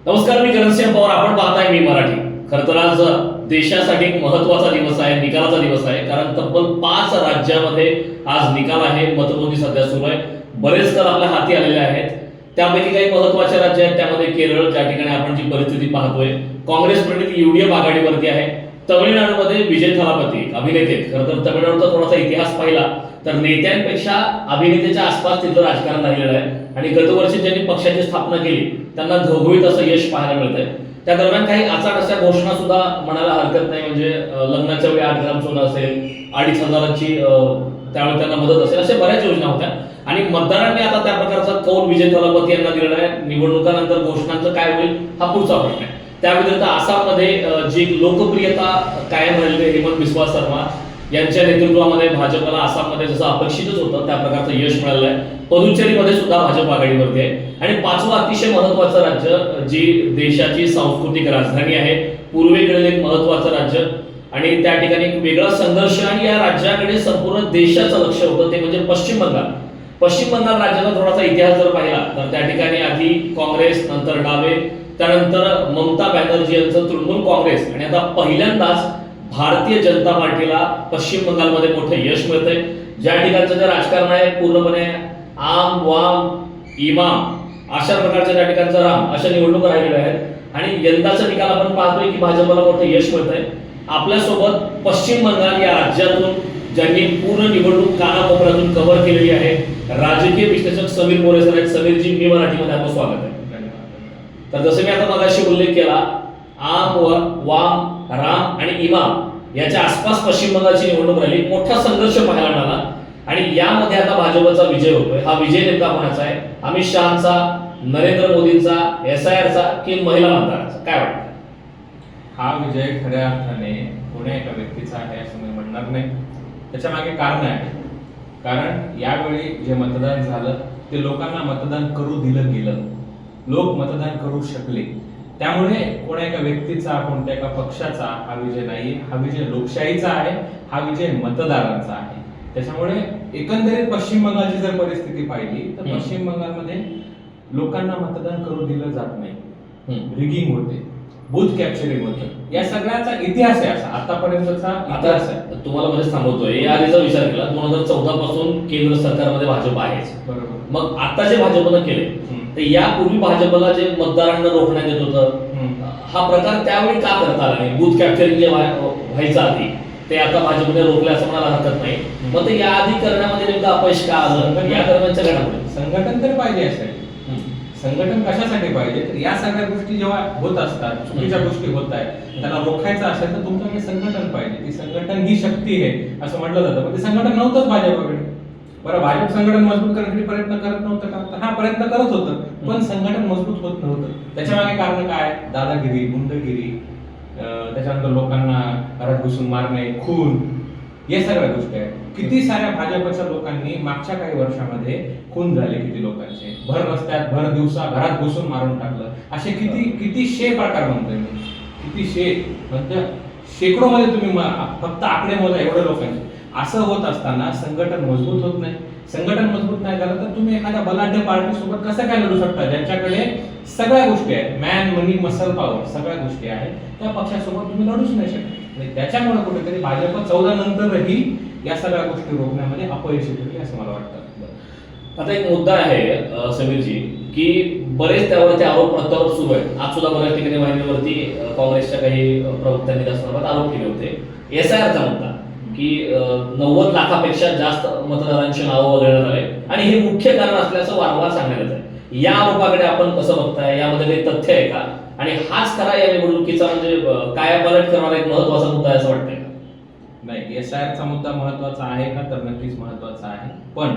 नमस्कार, मी करणसिंह पवार. आपण पाहताय मी मराठी. खरं तर आज देशासाठी एक महत्त्वाचा दिवस आहे, निकालाचा दिवस आहे. कारण तब्बल 5 राज्यामध्ये आज निकाल आहे, मतमोजणी सध्या सुरू आहे. बरेच कर आपल्या हाती आलेले आहेत. त्यापैकी काही महत्त्वाचे राज्य आहेत, त्यामध्ये केरळ, ज्या ठिकाणी आपण जी परिस्थिती पाहतोय, काँग्रेस प्रणित यूडीएफ आघाडीवरती आहे. तमिळनाडूमध्ये विजय थालापती अभिनेते. खरं तर तमिळनाडूचा थोडासा इतिहास पाहिला तर नेत्यांपेक्षा अभिनेत्याच्या आसपास तिथलं राजकारण राहिलेलं आहे. आणि गतवर्षी ज्यांनी पक्षाची स्थापना केली त्यांना घवघवीत असं यश पाहायला मिळतंय. त्या दरम्यान काही आचार अशा घोषणा सुद्धा म्हणायला हरकत नाही. म्हणजे लग्नाच्या वेळी 8 ग्राम सोनं असेल, 2,500ची त्यावेळी त्यांना मदत असेल, अशा बऱ्याच योजना होत्या. आणि मतदारांनी आता त्या प्रकारचा कौल विजय थालापती यांना दिलेला आहे. निवडणुकानंतर घोषणांचं काय होईल हा पुढचा प्रश्न आहे. त्या व्यतिरिक्त आसाममध्ये जी लोकप्रियता कायम राहिलेली हेमंत बिस्वा शर्मा यांच्या नेतृत्वामध्ये भाजपला आसाममध्ये जसं अपेक्षितच होतं त्या प्रकारचं यश मिळालं आहे. पुदुच्चेरीमध्ये सुद्धा भाजप आघाडीवरती आहे. आणि 5वं अतिशय महत्त्वाचं राज्य, जी देशाची सांस्कृतिक राजधानी आहे, पूर्वेकडील एक महत्त्वाचं राज्य आणि त्या ठिकाणी एक वेगळा संघर्ष आणि या राज्याकडे संपूर्ण देशाचं लक्ष होतं, ते म्हणजे पश्चिम बंगाल. पश्चिम बंगाल राज्याचा थोडासा इतिहास जर पाहिला तर त्या ठिकाणी आधी काँग्रेस, नंतर डावे, त्यानंतर ममता बॅनर्जी यांचं तृणमूल काँग्रेस आणि आता पहिल्यांदाच भारतीय जनता पार्टीला पश्चिम बंगालमध्ये मोठं यश मिळतंय. ज्या ठिकाणचं जे राजकारण आहे पूर्णपणे आम वाम इमाम अशा प्रकारच्या त्या ठिकाणचं राम अशा निवडणुका राहिलेल्या आहेत. आणि यंदाचा निकाल आपण पाहतोय की भाजपला मोठं यश मिळतंय. आपल्यासोबत पश्चिम बंगाल या राज्यातून ज्यांनी पूर्ण निवडणूक कानाकोपऱ्यातून कव्हर केलेली आहे, राजकीय विश्लेषक समीर मोरे सर आहेत. समीरजी, मी मराठीमध्ये आपलं स्वागत आहे. तर जसं मी आता मगाशी उल्लेख केला, आम वाम राम आणि इमाम याच्या आसपास पश्चिम बंगालची निवडणूक राहिली. मोठा संघर्ष पाहायला मिळाला आणि यामध्ये आता भाजपचा विजय होतोय. हा विजय नेमका कोणाचा आहे? अमित शहाचा, नरेंद्र मोदींचा, SIRचा की महिला मतदारांचा? काय वाटतं? हा विजय खऱ्या अर्थाने कोण्या एका व्यक्तीचा आहे असं मी म्हणणार नाही. त्याच्या मागे कारण आहे. कारण यावेळी जे मतदान झालं ते लोकांना मतदान करू दिलं गेलं, लोक मतदान करू शकले. त्यामुळे कोणा एका व्यक्तीचा, कोणत्या एका पक्षाचा हा विजय नाही. हा विजय लोकशाहीचा आहे, हा विजय मतदारांचा आहे. त्याच्यामुळे एकंदरीत पश्चिम बंगालची जर परिस्थिती पाहिली तर पश्चिम बंगालमध्ये लोकांना मतदान करू दिलं जात नाही, रिगिंग होते, बूथ कॅप्चरिंग होतं. या सगळ्याचा इतिहास आहे, असा आतापर्यंतचा इतिहास आहे. तुम्हाला मध्ये थांबवतोय, या आधीचा विचार केला 2014 पासून केंद्र सरकारमध्ये भाजप आहेच. बरोबर. मग आता जे भाजपनं केले तर यापूर्वी भाजपला जे मतदारांना रोखण्यात येत होतं हा प्रकार त्यावेळी का करता आला नाही? बूथ कॅप्चरिंग जे व्हायचं आधी ते आता भाजपने रोखले असं म्हणायला हरकत नाही. मग ते याआधी करण्यामध्ये नेमकं अपयश का आलं? या दरम्यानच्या घडामोडी. संघटन तर पाहिजे असेल. संघटन कशासाठी पाहिजे? तर या सगळ्या गोष्टी जेव्हा होत असतात, चुकीच्या गोष्टी होत आहेत, त्याला रोखायचं असेल तर तुमच्याकडे संघटन पाहिजे. ती संघटन ही शक्ती आहे असं म्हटलं जातं, पण ते संघटन नव्हतंच भाजपकडे. बरं, भाजप संघटन मजबूत करण्यासाठी प्रयत्न करत नव्हतं का? तर हा प्रयत्न करत होतं, पण संघटन मजबूत होत नव्हतं. त्याच्या मागे कारण काय? दादागिरी, गुंडगिरी, त्याच्यानंतर लोकांना घरात घुसून मारणे, खून, या सगळ्या गोष्टी आहेत. किती साऱ्या भाजपच्या लोकांनी मागच्या काही वर्षामध्ये खून झाले, किती लोकांचे भर रस्त्यात भर दिवसा घरात घुसून मारून टाकलं. असे किती प्रकार म्हणतोय मी, किती म्हणजे शेकडो मध्ये तुम्ही फक्त आकडे मोजा एवढ्या लोकांचे. असं होत असताना संघटन मजबूत होत नाही. संघटन मजबूत नाही झालं तर तुम्ही एखाद्या बलाढ्य पार्टी सोबत कसं काय लढू शकता, ज्यांच्याकडे सगळ्या गोष्टी आहेत, मॅन मनी मसल पॉवर सगळ्या गोष्टी आहेत, त्या पक्षासोबत तुम्ही लढूच नाही शकत. आणि त्याच्यामुळे कुठेतरी भाजप 14 नंतरही या सगळ्या गोष्टी रोखण्यामध्ये अपयशी ठरली असं मला वाटतं. आता एक मुद्दा आहे समीरजी, की बरेच त्यावरती आरोप प्रत्यारोप सुरू आहेत. आज सुद्धा बऱ्याच ठिकाणी वाहिनीवरती काँग्रेसच्या काही प्रवक्त्यांनी त्या संदर्भात आरोप केले होते. SIRचा मुद्दा की 90 लाखापेक्षा जास्त मतदारांची नावं वगळण्यात आले आणि हे मुख्य कारण असल्याचं वारंवार सांगण्यात येत आहे. या आरोपाकडे आपण कसं बघताय? यामध्ये काही तथ्य आहे का? आणि हाच खरा या निवडणुकीचा म्हणजे कायापालट करणारा एक महत्वाचा मुद्दा आहे असं वाटतंय का? नाही, SIRचा मुद्दा महत्वाचा आहे का? तर नक्कीच महत्वाचा आहे. पण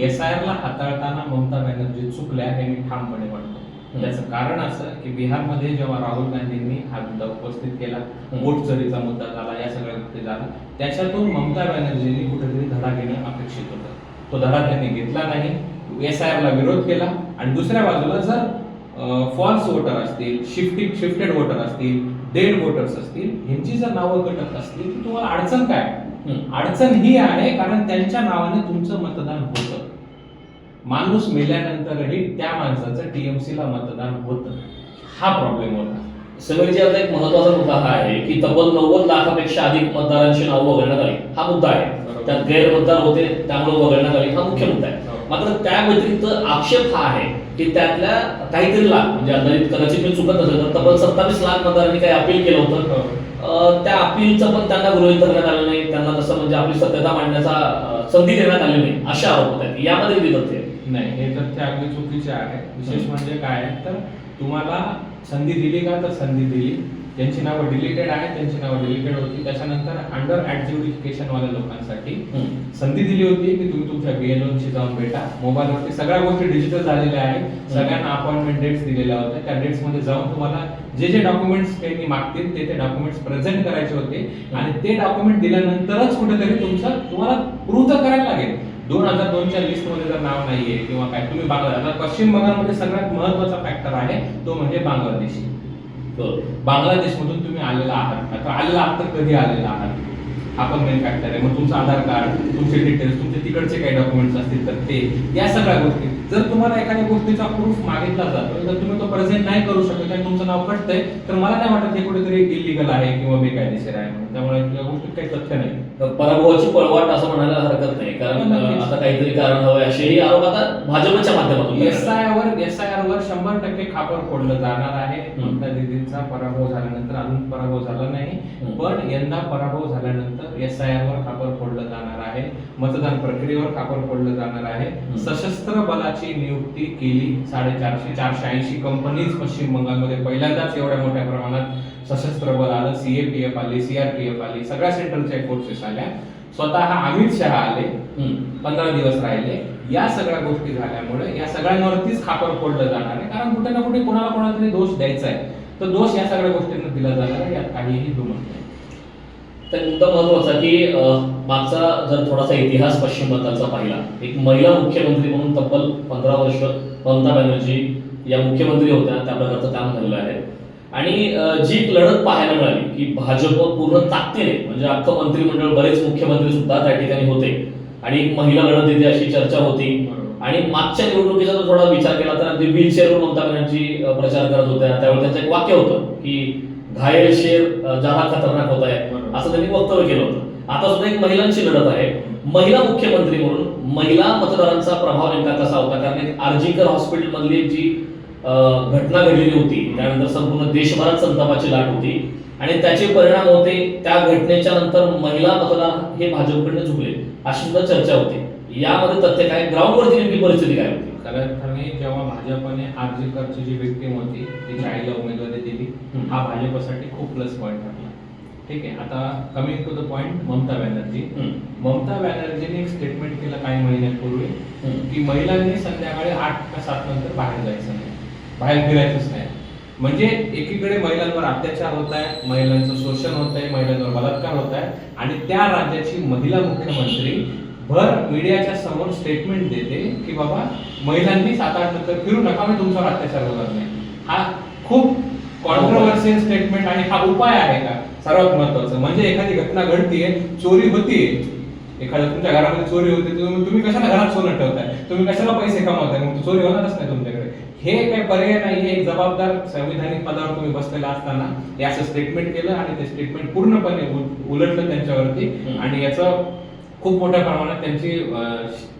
SIRला हाताळताना ममता बॅनर्जी चुकल्या हे मी ठामपणे म्हणतो. त्याचं कारण असं की बिहारमध्ये जेव्हा राहुल गांधींनी हा मुद्दा उपस्थित केला, वोट चोरीचा मुद्दा झाला, या सगळ्या गोष्टी झाल्या, त्याच्यातून ममता बॅनर्जींनी कुठेतरी धडा घेणं अपेक्षित होतं. तो धडा त्यांनी घेतला नाही, SIRला विरोध केला. आणि दुसऱ्या बाजूला जर फॉल्स वोटर असतील, शिफ्टेड वोटर असतील, डेड वोटर्स असतील, ह्यांची जर नावं कटत असतील तर तुम्हाला अडचण काय? अडचण ही आहे कारण त्यांच्या नावाने तुमचं मतदान होतं. माणूस मेल्यानंतरही त्या माणसाचं TMCला मतदान होतं. हा प्रॉब्लेम होता. समीरजी, आता एक महत्वाचा मुद्दा हा आहे की तब्बल 90 लाखापेक्षा अधिक मतदारांची नावं वगळण्यात आली, हा मुद्दा आहे. बरोबर. त्यात गैरमतदार होते त्यामुळे वगळण्यात आली, हा मुख्य मुद्दा आहे. हो. मात्र त्या व्यतिरिक्त आक्षेप हा आहे की त्यातल्या काहीतरी लाख, म्हणजे अंदाजित कदाचित मी चुकत नसेल तर तब्बल 27 लाख मतदारांनी काही अपील केलं होतं. हो. त्या अपीलचं पण त्यांना गृहीत धरण्यात आलं नाही, त्यांना तसं म्हणजे आपली सत्यता मांडण्याचा संधी देण्यात आली नाही, असे आरोप होत आहेत. यामध्ये किती तथ्य आहे? नाही, हे तथ्य अगदी चुकीचे आहे. विशेष म्हणजे काय आहे, तर तुम्हाला संधी दिली का, तर संधी दिली. ज्यांची नावं डिलीटेड आहेत त्यांची नावं डिलीटेड होती. त्याच्यानंतर अंडर ऍडज्युडिकेशन वाल्या लोकांसाठी संधी दिली होती की तुम्ही तुमच्या BLOशी जाऊन भेटा. मोबाईलवरती सगळ्या गोष्टी डिजिटल झालेल्या आहेत. सगळ्यांना अपॉइंटमेंट डेट्स दिलेल्या होत्या. त्या डेट्स मध्ये जाऊन तुम्हाला जे जे डॉक्युमेंट्स त्यांनी मागतील ते डॉक्युमेंट्स प्रेझेंट करायचे होते आणि ते डॉक्युमेंट दिल्यानंतरच कुठेतरी तुम्हाला प्रूव्ह तर करायला लागेल. 2002च्या लिस्ट मध्ये जर नाव नाहीये किंवा काय, तुम्ही बांगलादेश, आता पश्चिम बंगालमध्ये सगळ्यात महत्वाचा फॅक्टर आहे तो म्हणजे बांगलादेशी. बांगलादेश मधून तुम्ही आलेला आहात, आता आलेला आहात तर कधी आलेला आहात, हा पण मेन फॅक्टर आहे. मग तुमचं आधार कार्ड, तुमचे डिटेल्स, तुमचे तिकडचे काही डॉक्युमेंट्स असतील तर ते, या सगळ्या गोष्टी. जर तुम्हाला एखाद्या गोष्टीचा प्रूफ मागितला जातो, जर तुम्ही तो प्रेझेंट नाही करू शकत आणि तुमचं नाव कटतंय, तर मला नाही वाटत हे कुठेतरी इलिगल आहे किंवा बेकायदेशीर आहे म्हणून. त्यामुळे या गोष्टीत काही तथ्य नाही. पराभवाची पळवाट असं म्हणायला हरकत नाही, कारण आता काहीतरी कारण हवंय असेही आरोप आता भाजपच्या माध्यमातून SIR वर 100% खापर फोडलं जाणार आहे. ममता दीदींचा पराभव झाल्यानंतर, अजून पराभव झाला नाही, पण यंदा पराभव झाल्यानंतर SIR वर खापर फोडलं जाणार आहे. मतदान प्रक्रियेवर खापर फोडलं जाणार आहे. सशस्त्र बलाची नियुक्ती केली. 480 कंपनीज पश्चिम बंगालमध्ये पहिल्यांदाच एवढ्या मोठ्या प्रमाणात सशस्त्र बल आलं. CAPF आली, CRPF आली, सगळ्या सेंट्रलच्या फोर्सेस आल्या. स्वतः अमित शहा आले, 15 दिवस राहिले. या सगळ्या गोष्टी झाल्यामुळे या सगळ्यांवरतीच खापर फोडलं जाणार आहे, कारण कुठे ना कुठे कोणाला तरी दोष द्यायचा आहे. तर दोष या सगळ्या गोष्टींना दिला जाणार आहे, यात काहीही दुमत नाही. तर मुद्दा महत्वाचा की मागचा जर थोडासा इतिहास पश्चिम बंगालचा पाहिला, एक महिला मुख्यमंत्री म्हणून तब्बल 15 वर्ष ममता बॅनर्जी या मुख्यमंत्री होत्या, त्या प्रकारचं काम झालेलं आहे. आणि जी एक लढत पाहायला मिळाली की भाजप पूर्ण ताकदीने, म्हणजे अख्खं मंत्रिमंडळ, बरेच मुख्यमंत्री सुद्धा त्या ठिकाणी होते आणि एक महिला लढत येते अशी चर्चा होती. आणि मागच्या निवडणुकीचा जर थोडा विचार केला तर अगदी व्हीलचेअरवर ममता बॅनर्जी प्रचार करत होत्या. त्यावेळी त्यांचं एक वाक्य होतं की घायल शेर ज्यादा खतरनाक होत आहे, असं त्यांनी वक्तव्य केलं होतं. आता सुद्धा एक महिलांची लढत आहे. महिला मुख्यमंत्री म्हणून महिला मतदारांचा प्रभाव नेमका कसा होता, कारण एक आर्जिकर हॉस्पिटल मधली जी घटना घडलेली होती, त्यानंतर संपूर्ण देशभरात संतापाची लाट होती आणि त्याचे परिणाम होते. त्या घटनेच्या नंतर महिला मतदार हे भाजपकडे झुकले, अशी सुद्धा चर्चा होती. यामध्ये तथ्य काय, ग्राउंडवरती नेमकी परिस्थिती काय होती? खऱ्या अर्थाने जेव्हा भाजपने आर्जीकरची जी विक्टिम होती तिच्या आईला उमेदवारी दिली, हा भाजपसाठी खूप प्लस पॉईंट ठरला. ठीक आहे, आता coming to the point, Mamata बॅनर्जीने एक स्टेटमेंट केलं काही महिन्यांपूर्वी की महिलांनी संध्याकाळी 8 का 7 नंतर बाहेर जायचं नाही, बाहेर फिरायचंच नाही. म्हणजे एकीकडे महिलांवर अत्याचार होत आहे, महिलांचं शोषण होत आहे, महिलांवर बलात्कार होत आहे आणि त्या राज्याची महिला मुख्यमंत्री भर मीडियाच्या समोर स्टेटमेंट देते की बाबा महिलांनी 7-8 नंतर फिरू नका, मी तुमच्यावर अत्याचार होणार नाही. हा खूप कॉन्ट्रोवर्शियल स्टेटमेंट आणि हा उपाय आहे का? सर्वात महत्वाचं म्हणजे एखादी घटना घडतीये, चोरी होतीये, एखाद्या तुमच्या घरामध्ये चोरी होते, तुम्ही कशाला घरात सोनं ठेवताय, तुम्ही कशाला पैसे कमावताय, मग चोरी होणारच नाही तुमच्याकडे. हे काही पर्याय नाही. एक जबाबदार संविधानिक पदावर तुम्ही बसलेला असताना हे असं स्टेटमेंट केलं आणि ते स्टेटमेंट पूर्णपणे उलटलं त्यांच्यावरती आणि याचं खूप मोठ्या प्रमाणात त्यांची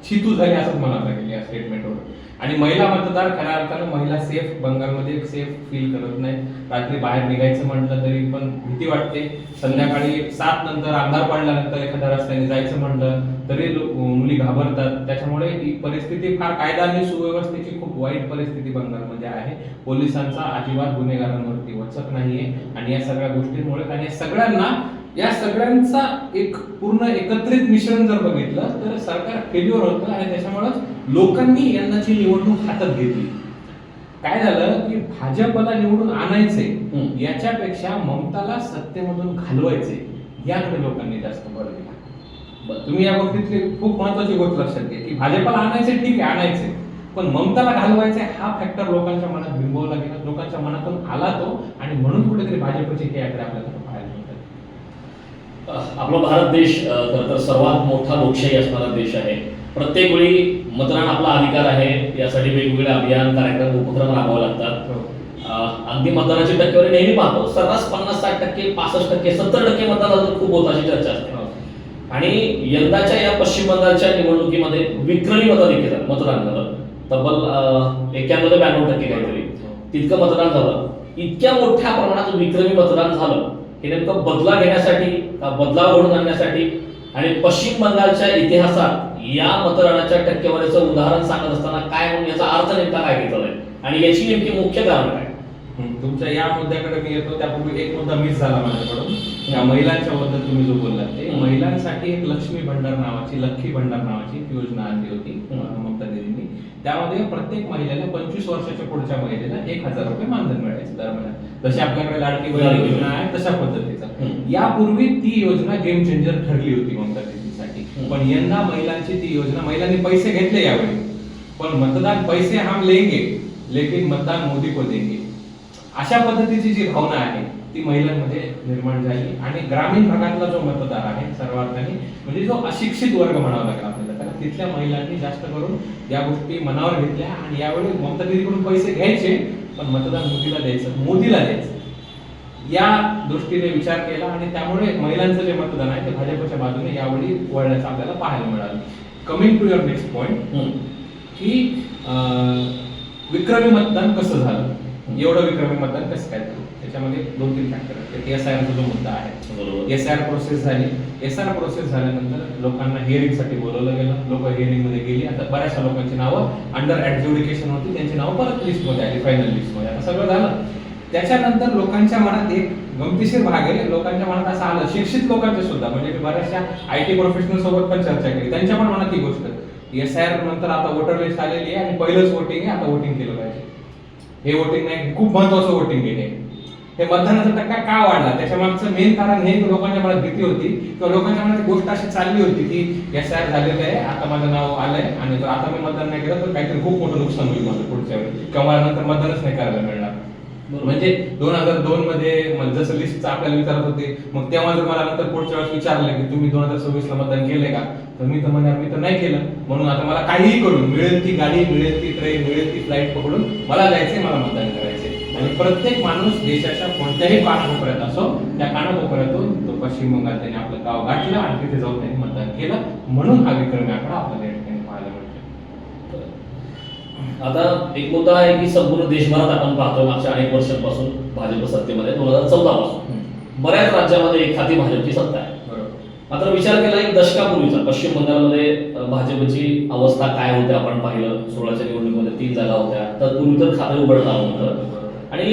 छितू झाली असंच म्हणावं लागेल या स्टेटमेंटवर. आणि महिला मतदार खऱ्या अर्थानं महिला सेफ बंगालमध्ये सेफ फील करत नाही. रात्री बाहेर निघायचं म्हटलं तरी पण भीती वाटते. संध्याकाळी 7 नंतर अंधार पडल्यानंतर एखाद्या रस्त्याने जायचं म्हटलं तरी मुली घाबरतात. त्याच्यामुळे ही परिस्थिती फार कायदा आणि सुव्यवस्थेची खूप वाईट परिस्थिती बंगालमध्ये आहे. पोलिसांचा अजिबात गुन्हेगारांवरती वचक नाहीये आणि या सगळ्या गोष्टींमुळे आणि या सगळ्यांचा एक पूर्ण एकत्रित मिश्रण जर बघितलं तर सरकार फेल्युअर होतं आणि त्याच्यामुळेच लोकांनी यंदाची निवडणूक हातात घेतली. काय झालं की भाजपला निवडून आणायचे याच्यापेक्षा ममताला सत्तेमधून घालवायचे याकडे लोकांनी जास्त भर दिला. तुम्ही या गोष्टीतली खूप महत्वाची गोष्ट लक्षात घ्या की भाजपला आणायचे, ठीक आहे आणायचे, पण ममताला घालवायचे हा फॅक्टर लोकांच्या मनात बिंबवला गेला, लोकांच्या मनातून आला तो आणि म्हणून कुठेतरी भाजपची हे आकडे आपल्याला पाहायला मिळतात. आपला भारत देश खरं तर सर्वात मोठा लोकशाही असणारा देश आहे. प्रत्येक वेळी मतदान आपला अधिकार आहे, यासाठी वेगवेगळे अभियान, कार्यक्रम, उपक्रम राबवावे लागतात. अगदी मतदानाची टक्केवारी नेहमी पाहतो सर्रास 50-60%, 65%, 70% मतदान झालं तर खूप होत अशी चर्चा असते. आणि यंदाच्या या पश्चिम बंगालच्या निवडणुकीमध्ये विक्रमी मतदान झालं. तब्बल 91 ते 92% काहीतरी तितकं मतदान झालं. इतक्या मोठ्या प्रमाणात विक्रमी मतदान झालं हे नेमकं बदला घेण्यासाठी का बदलाव घडून आणण्यासाठी आणि पश्चिम बंगालच्या इतिहासात या मतदानाच्या टक्केवारीचं उदाहरण सांगत असताना काय म्हणून याचा अर्थ नेमका काय घेतलाय आणि याची नेमकी मुख्य कारण काय? तुमच्या या मुद्द्याकडे मी येतो. त्यापूर्वी एक मुद्दा मिस झाला माझ्याकडून. या महिलांच्या बद्दल तुम्ही जो बोललात ते महिलांसाठी एक लक्ष्मी भंडार नावाची, लक्ष्मी भंडार नावाची योजना आणली होती ममता दीदींनी. त्यामध्ये प्रत्येक महिलेला 25 वर्षाच्या पुढच्या महिलेला 1000 रुपये मानधन मिळायचे दर महिन्यात. जशी आपल्याकडे लाडकी बहीण योजना आहे तशा पद्धतीचा. यापूर्वी ती योजना गेम चेंजर ठरली होती ममता दीदींसाठी. पण यंदा महिलांची ती योजना, महिलांनी पैसे घेतले यावेळी, पण मतदान पैसे हम लेंगे लेकिन मतदान मोदी को देंगे अशा पद्धतीची जी भावना आहे ती महिलांमध्ये निर्माण झाली. आणि ग्रामीण भागातला जो मतदार आहे सर्वार्थाने म्हणजे जो अशिक्षित वर्ग म्हणावा लागला आपल्याला, कारण तिथल्या महिलांनी जास्त करून या गोष्टी मनावर घेतल्या. आणि यावेळी ममता दीदीकडून पैसे घ्यायचे पण मतदान मोदीला द्यायचं या दृष्टीने विचार केला. आणि त्यामुळे महिलांचं जे मतदान आहे ते भाजपच्या बाजूने यावेळी वळण्याचं आपल्याला पाहायला मिळालं. Coming to your next point की विक्रमी मतदान कसं झालं, एवढं विक्रमी मतदान कसं काय झालं, त्याच्यामध्ये 2-3 फॅक्टर आहेत. एसआयआरचा जो मुद्दा आहे, एसआयआर प्रोसेस झाली. एसआयआर प्रोसेस झाल्यानंतर लोकांना हिअरिंगसाठी बोलवलं गेलं. लोक हिअरिंग मध्ये गेली. आता बऱ्याचशा लोकांची नावं अंडर ऍडज्युडिकेशन होती, त्यांची नावं परत लिस्टमध्ये आली, फायनल लिस्टमध्ये. आता सगळं झालं. त्याच्यानंतर लोकांच्या मनात एक गमतीशीर भाग आहे. लोकांच्या मनात असं आलं, शिक्षित लोकांचे सुद्धा, म्हणजे मी बऱ्याचशा आयटी प्रोफेशनल सोबत पण चर्चा केली, त्यांच्या पण मनात ही गोष्ट, एसआयआर नंतर आता वोटर लिस्ट आलेली आहे आणि पहिलंच वोटिंग आहे, आता वोटिंग केलं पाहिजे. हे वोटिंग नाही, खूप महत्वाचं वोटिंग आहे. हे मतदानाचा टक्का का वाढला, त्याच्या मागचं मेन कारण हे की लोकांच्या मनात भीती होती किंवा लोकांच्या मनात गोष्ट अशी चालली होती की एसआयआर झालेलं आहे, आता माझं नाव आलंय आणि जर आता मी मतदान नाही केलं तर काहीतरी खूप मोठं नुकसान होईल माझं पुढच्या वेळी किंवा मला नंतर मतदानच नाही करायला मिळणार. म्हणजे 2002 मध्ये जसं लिस्टचं आपल्याला विचारत होते, मग तेव्हा जर मला नंतर पुढच्या वेळेस विचारलं की तुम्ही 2026 ला मतदान केलंय का, तर मी तर म्हणणार मी तर नाही केलं, म्हणून आता मला काहीही करून मिळेल ती गाडी, मिळेल ती ट्रेन, मिळेल ती फ्लाईट पकडून मला जायचंय, मला मतदान करायचंय. आणि प्रत्येक माणूस देशाच्या कोणत्याही कानाकोपऱ्यात असो, त्या कानाकोपऱ्यातून तो पश्चिम बंगाल त्याने आपलं गाव गाठलं आणि तिथे जाऊन त्यांनी मतदान केलं, म्हणून हा विक्रमी आकडा आपल्याला या ठिकाणी पाहायला मिळतो. आता एक मुद्दा आहे की संपूर्ण देशभरात आपण पाहतो मागच्या अनेक वर्षांपासून भाजप सत्तेमध्ये 2014 पासून बऱ्याच राज्यामध्ये एखादी भाजपची सत्ता आहे. मात्र विचार केला एक दशकापूर्वीचा पश्चिम बंगालमध्ये भाजपची अवस्था काय होती आपण पाहिलं. 16च्या निवडणुकीमध्ये 3 जागा होत्या, तत्पूर्वी तर खातं उघडलं होतं आणि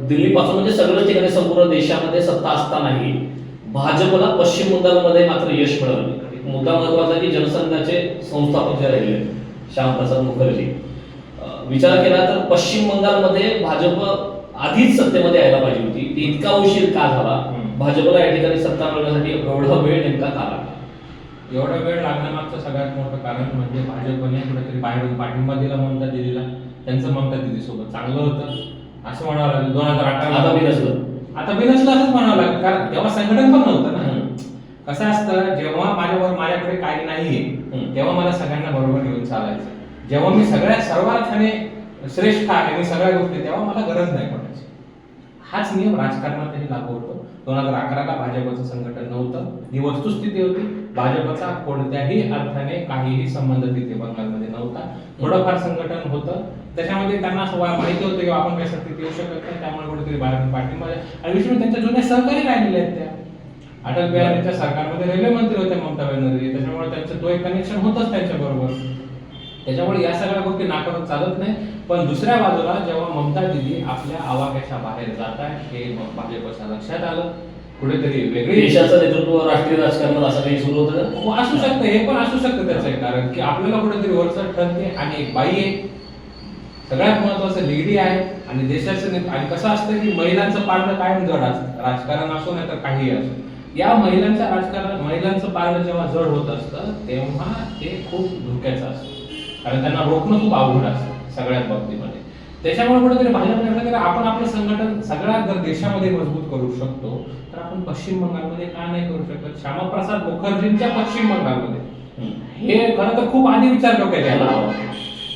दिल्लीपासून म्हणजे सगळ्याच ठिकाणी संपूर्ण देशामध्ये सत्ता असतानाही भाजपला पश्चिम बंगालमध्ये मात्र यश मिळालं. एक मुद्दा महत्वाचा की जनसंघाचे संस्थापक जे राहिले श्यामप्रसाद मुखर्जी, विचार केला तर पश्चिम बंगालमध्ये भाजप आधीच सत्तेमध्ये यायला पाहिजे होती, ती इतका उशीर का झाला, भाजपला या ठिकाणी सत्ता मिळवण्यासाठी एवढा वेळ नेमका का लागला? एवढा वेळ लागण्यामागचं सगळ्यात मोठं कारण म्हणजे भाजपने कुठेतरी बाहेरून पाठिंबा दिला ममता दीदीला. त्यांचं ममता दीदी सोबत चांगलं होतं असं म्हणावं लागेल. 2018 आता बिनसलं असंच म्हणावं लागेल, कारण तेव्हा संघटन पण नव्हतं ना. कसं असतं, जेव्हा माझ्याकडे काही नाहीये तेव्हा मला सगळ्यांना बरोबर घेऊन चालायचं. जेव्हा मी सर्वार्थाने श्रेष्ठ आहे, मी सगळ्या गोष्टी, तेव्हा मला गरज नाही पडायची. हाच नियम राजकारणातही लागू होतो. 2011ला भाजपचं संघटन नव्हतं, ही वस्तुस्थिती होती. भाजपचा कोणत्याही अर्थाने काहीही संबंध तिथे बंगालमध्ये नव्हता. थोडंफार संघटन होतं, त्याच्यामध्ये त्यांना असं माहिती होतं की आपण काही सत्तेत येऊ शकत नाही, त्यामुळे कुठेतरी बाहेरून पाठिंबा. आणि विशेष त्यांच्या जुन्या सहकारी राहिलेले आहेत. त्या अटल बिहारीच्या सरकारमध्ये रेल्वे मंत्री होत्या ममता बॅनर्जी, त्याच्यामुळे त्यांचं तो एक कनेक्शन होतच त्यांच्या बरोबर. त्याच्यामुळे या सगळ्या गोष्टी नाकारत चालत नाही. पण दुसऱ्या बाजूला जेव्हा ममता दीदी आपल्या आवाक्याच्या बाहेर जात आहे, हे भाजपच्या लक्षात आलं. कुठेतरी वेगळी देशाचं नेतृत्व राष्ट्रीय राजकारणात असं काही सुरू होतं का? असू शकतं, हे पण असू शकतं त्याचं एक कारण की आपल्याला कुठेतरी वरचढ ठरते आणि एक बाई आहे, सगळ्यात महत्वाचं लेडी आहे आणि देशाचं. आणि कसं असतं की महिलांचं पाळणं कायम जड असतं, राजकारण असो नाही तर काही असो. या महिलांचं पाळणं जेव्हा जड होत असतं तेव्हा ते खूप धोक्याचं असतं, कारण त्यांना रोखणं खूप अवघड असतं सगळ्याच बाबतीमध्ये. त्याच्यामुळे कुठेतरी भाजपने आपण आपलं संघटन सगळ्या जर देशामध्ये मजबूत करू शकतो तर आपण पश्चिम बंगालमध्ये का नाही करू शकत? श्यामाप्रसाद मुखर्जींच्या पश्चिम बंगालमध्ये हे खरं तर खूप आधी विचार डोक्यात यायला हवा.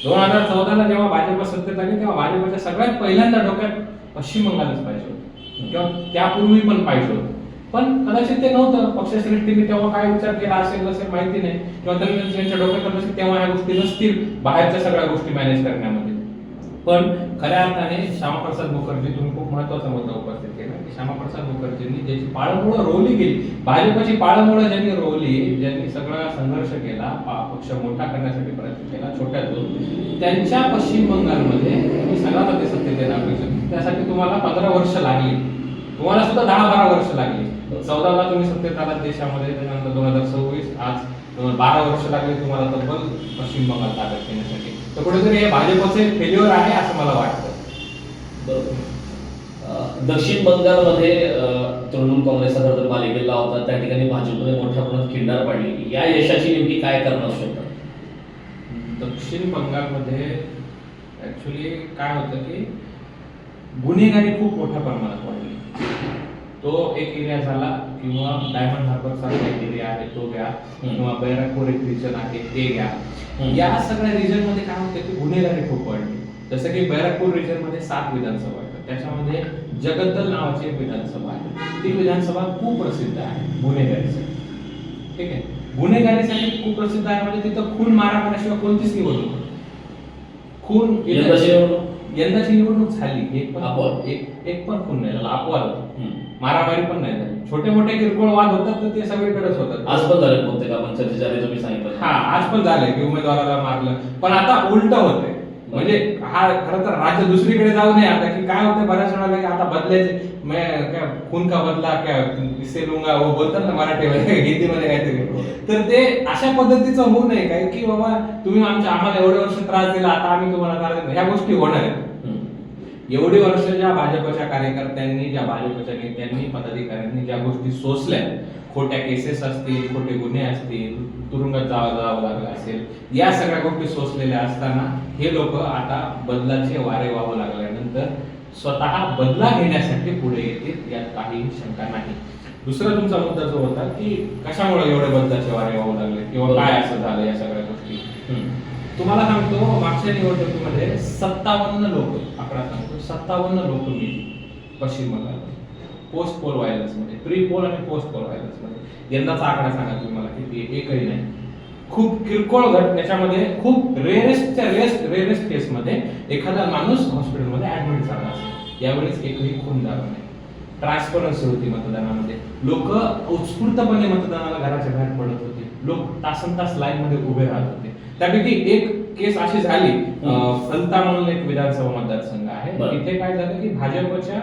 2014ला जेव्हा भाजप सत्तेत आली तेव्हा भाजपच्या सगळ्यात पहिल्यांदा डोक्यात पश्चिम बंगालच पाहिजे होतं किंवा त्यापूर्वी पण पाहिजे होतं, पण कदाचित ते नव्हतं. पक्षश्रेष्ठीने तेव्हा काय विचार केला असेल नसेल माहिती नाही, किंवा त्यांच्या डोक्यात कदाचित तेव्हा ह्या गोष्टी नसतील बाहेरच्या सगळ्या गोष्टी मॅनेज करण्यामध्ये. पण खऱ्या अर्थाने श्यामाप्रसाद मुखर्जी, तुम्ही खूप महत्वाचा मुद्दा उपस्थित केला की श्यामाप्रसाद मुखर्जींनी ज्याची पाळंमुळं रोवली गेली, भाजपची पाळंमुळं ज्यांनी रोवली, ज्यांनी सगळा संघर्ष केला, पक्ष मोठा करण्यासाठी प्रयत्न केला छोट्यातून, त्यांच्या पश्चिम बंगालमध्ये तुम्ही सगळ्यात आधी सत्तेत येणं अपेक्षित होतं. त्यासाठी तुम्हाला 15 वर्ष लागली, तुम्हाला सुद्धा 10-12 वर्ष लागली. 14ला तुम्ही सत्तेत आलात देशामध्ये, त्यानंतर 2026 आज 12 वर्ष लागली तुम्हाला तब्बल पश्चिम बंगाल ताब्यात घेण्यासाठी. तर कुठेतरी हे भाजपचे फेल्युअर आहे असं मला वाटतं. बरोबर. दक्षिण बंगालमध्ये तृणमूल काँग्रेसचा खरं तर बालेकिल्ला होता, त्या ठिकाणी भाजपने मोठ्या प्रमाणात खिंडार पाडली. या यशाची नेमकी काय कारणं असू शकतात? दक्षिण बंगालमध्ये ऍक्च्युली काय होतं की गुन्हेगारी खूप मोठ्या प्रमाणात वाढली. तो एक एरिया झाला, किंवा डायमंड हार्बर सारखा एक एरिया आहे तो घ्या, किंवा बैराकपूर एक रिजन आहे ते घ्या. या सगळ्या रिजन मध्ये काय होतं की गुन्हेगारी खूप वाढली. जसं की बैराकपूर रिजन मध्ये 7 विधानसभा आहेत, त्याच्यामध्ये जगद्दल नावाची एक विधानसभा आहे. ती विधानसभा खूप प्रसिद्ध आहे गुन्हेगारीसाठी. ठीक आहे, गुन्हेगारीसाठी खूप प्रसिद्ध आहे, म्हणजे तिथं खून मारा करण्याशिवाय कोणतीच निवडणूक खून यंदाची निवडणूक झाली एक पण खून नाही झाला, अपवाद, मारामारी पण नाही झाली. छोटे मोठे किरकोळ वाद होतात तर ते सगळीकडेच होतात. आज पण झाले बहुतेक, आपण चर्चेच्या आधी तुम्ही सांगितलं. हा, आज पण झाले की उमेदवाराला मारलं, पण आता उलट होतंय. म्हणजे हा खरं तर राज्य दुसरीकडे जाऊ नये आता, की काय होतंय बऱ्याच वेळा की आता बदलायचे, मैं क्या खून का बदला क्या इससे लूंगा वो बोलतात ना मराठीमध्ये, हिंदीमध्ये काहीतरी. तर ते अशा पद्धतीचं होऊ नये काय की बाबा तुम्ही आम्हाला एवढे वर्ष त्रास दिला, आता आम्ही तुम्हाला त्रास देतो, ह्या गोष्टी होणार आहेत. एवढी वर्ष ज्या भाजपच्या कार्यकर्त्यांनी, ज्या भाजपच्या नेत्यांनी, पदाधिकाऱ्यांनी ज्या गोष्टी सोसल्या, खोट्या केसेस असतील, खोटे गुन्हे असतील, तुरुंगात जावं लागलं असेल, या सगळ्या गोष्टी सोसलेल्या असताना हे लोक आता बदलाचे वारे व्हावं लागल्यानंतर स्वतः बदला घेण्यासाठी पुढे येतील, यात काही शंका नाही. दुसरा तुमचा मुद्दा जो होता की कशामुळे एवढे बदलाचे वारे वाहू लागले किंवा काय असं झालं या सगळ्या गोष्टी, तुम्हाला सांगतो मागच्या निवडणुकीमध्ये 57 लोक, आकडा सांगतो 57 लोक मिळाली पश्चिम बंगालमध्ये पोस्ट पोल व्हायलन्स मध्ये, प्री पोल आणि पोस्ट पोल व्हायलन्स मध्ये. यंदाचा आकडा सांगा तुम्ही मला किती, एकही नाही. खूप किरकोळ त्याच्यामध्ये खूप रेअरेस्ट केसमध्ये एखादा माणूस हॉस्पिटलमध्ये ऍडमिट झाला असेल. यावेळेस एकही खून झाला नाही. ट्रान्सपरन्सी होती मतदानामध्ये, लोक उत्स्फूर्तपणे मतदानाला घराच्या बाहेर पडत होते, लोक तासनतास लाईन मध्ये उभे राहत होते. त्यापैकी एक केस अशी झाली, फलता म्हणून एक विधानसभा मतदारसंघ आहे, तिथे काय झालं की भाजपच्या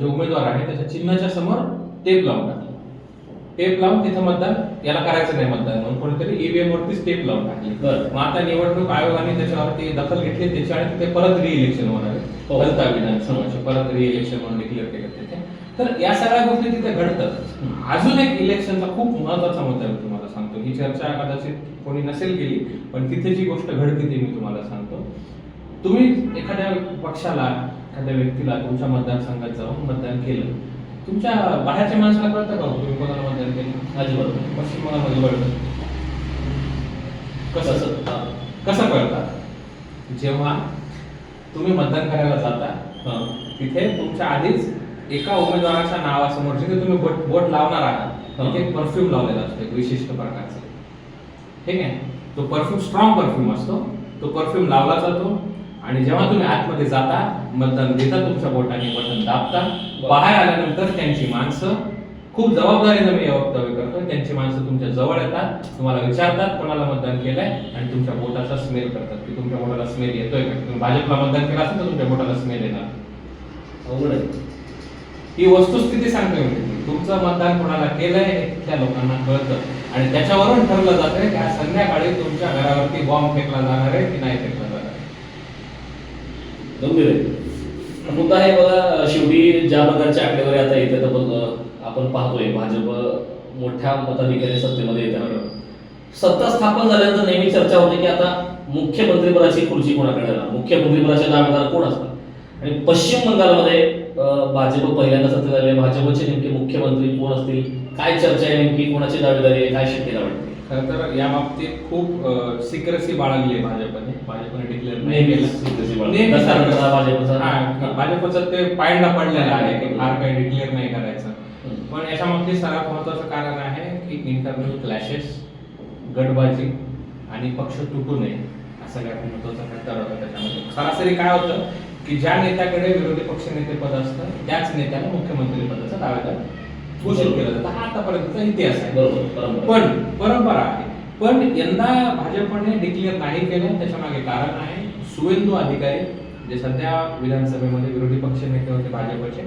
जो उमेदवार आहे त्याच्या चिन्हाच्या समोर टेप लावून टाकलं. टेप लावून तिथं मतदान याला करायचं नाही मतदान म्हणून कोणीतरी ईव्हीएम वरतीच टेप लावून टाकली. मग आता निवडणूक आयोगाने त्याच्यावरती दखल घेतली, त्याच्या आणि ते परत रिइलेक्शन होणार आहे. फलता विधानसभाचे परत रिइलेक्शन म्हणून डिक्लेअर केलं तिथे. तर या सगळ्या गोष्टी तिथे घडतात. अजून एक इलेक्शनचा खूप महत्वाचा मुद्दा मी तुम्हाला सांगतो, ही चर्चा कदाचित कोणी नसेल केली, पण तिथे जी गोष्ट घडते ती मी तुम्हाला सांगतो. तुम्ही एखाद्या पक्षाला, एखाद्या व्यक्तीला तुमच्या मतदारसंघात जाऊन मतदान केलं, तुमच्या बाहेरच्या माणसाला कळतं का तुम्ही कोणाला मतदान केलं? अजिबात. पश्चिम बंगालमध्ये कळतं. कसं कळतं? जेव्हा तुम्ही मतदान करायला जाता तिथे तुमच्या आधीच एका उमेदवाराच्या नावासमोर जिथे तुम्ही बोट लावणार आहात तिथे परफ्यूम लावलेला असतो एक विशिष्ट प्रकारचा. ठीक आहे, तो परफ्यूम स्ट्रॉंग परफ्यूम असतो, तो परफ्यूम लावला जातो. आणि जेव्हा तुम्ही आतमध्ये जाता, मतदान देता, तुमच्या बोटाने बटन दाबता, बाहेर आल्यानंतर त्यांची माणसं, खूप जबाबदारीने मी वक्तव्य करतो, त्यांची माणसं तुमच्या जवळ येतात, तुम्हाला विचारतात कोणाला मतदान केलंय, आणि तुमच्या बोटाचा स्मेल करतात की तुमच्या बोटाला स्मेल येतोय का. तुम्ही भाजपला मतदान केलं असेल तर तुमच्या बोटाला स्मेल येणार. अवघड आहे. ही वस्तुस्थिती सांगतोय मी. तुमचं मतदान कोणाला केलंय हे त्या लोकांना कळतं आणि त्याच्यावरून ठरलं जातंय की आज संध्याकाळी तुमच्या घरावरती बॉम्ब फेकला जाणार आहे की नाही फेकला जाणार आहे. गंभीर आहे मुद्दा आहे बघा. शेवटी ज्या प्रकारच्या आकडेवारी आता येते तर आपण पाहतोय भाजप मोठ्या मताधिक्याने सत्तेमध्ये येते. सत्ता स्थापन झाल्यानंतर नेहमी चर्चा होते की आता मुख्यमंत्रीपदाची खुर्ची कोणाकडे येणार, मुख्यमंत्रीपदाचे दावेदार कोण असतात. आणि पश्चिम बंगालमध्ये भाजप पहिल्यांदा सत्तेत आले, भाजपचे नेमके मुख्यमंत्री कोण असतील, काय चर्चा आहे नेमकी, कोणाची दावेदारी आहे, काय शक्यता वाटते? खरं तर या बाबतीत खूप सिक्रेसी बाळगली आहे भाजपने डिक्लेअर नाही केलं. नेहमी सारखं. भाजपचं ते पायंडा पडलेला आहे की फार काही डिक्लेअर नाही करायचं. पण याच्या मागचे सर्वात महत्वाचं कारण आहे की इंटरनल क्लॅशेस, गटबाजी आणि पक्ष तुटू नये हा सगळ्यात महत्वाचा फॅक्टर होता त्याच्यामध्ये. सरासरी काय होतं की ज्या नेत्याकडे विरोधी पक्ष नेतेपद असतं त्याच नेत्याला मुख्यमंत्री पदाचा दावेदार घोषित केलं जातं. हा आतापर्यंतचा इतिहास आहे. बरोबर. पण परंपरा आहे. पण यंदा भाजपने डिक्लेअर नाही केलं, त्याच्या मागे कारण आहे सुवेंदू अधिकारी जे सध्या विधानसभेमध्ये विरोधी पक्ष नेते होते भाजपचे.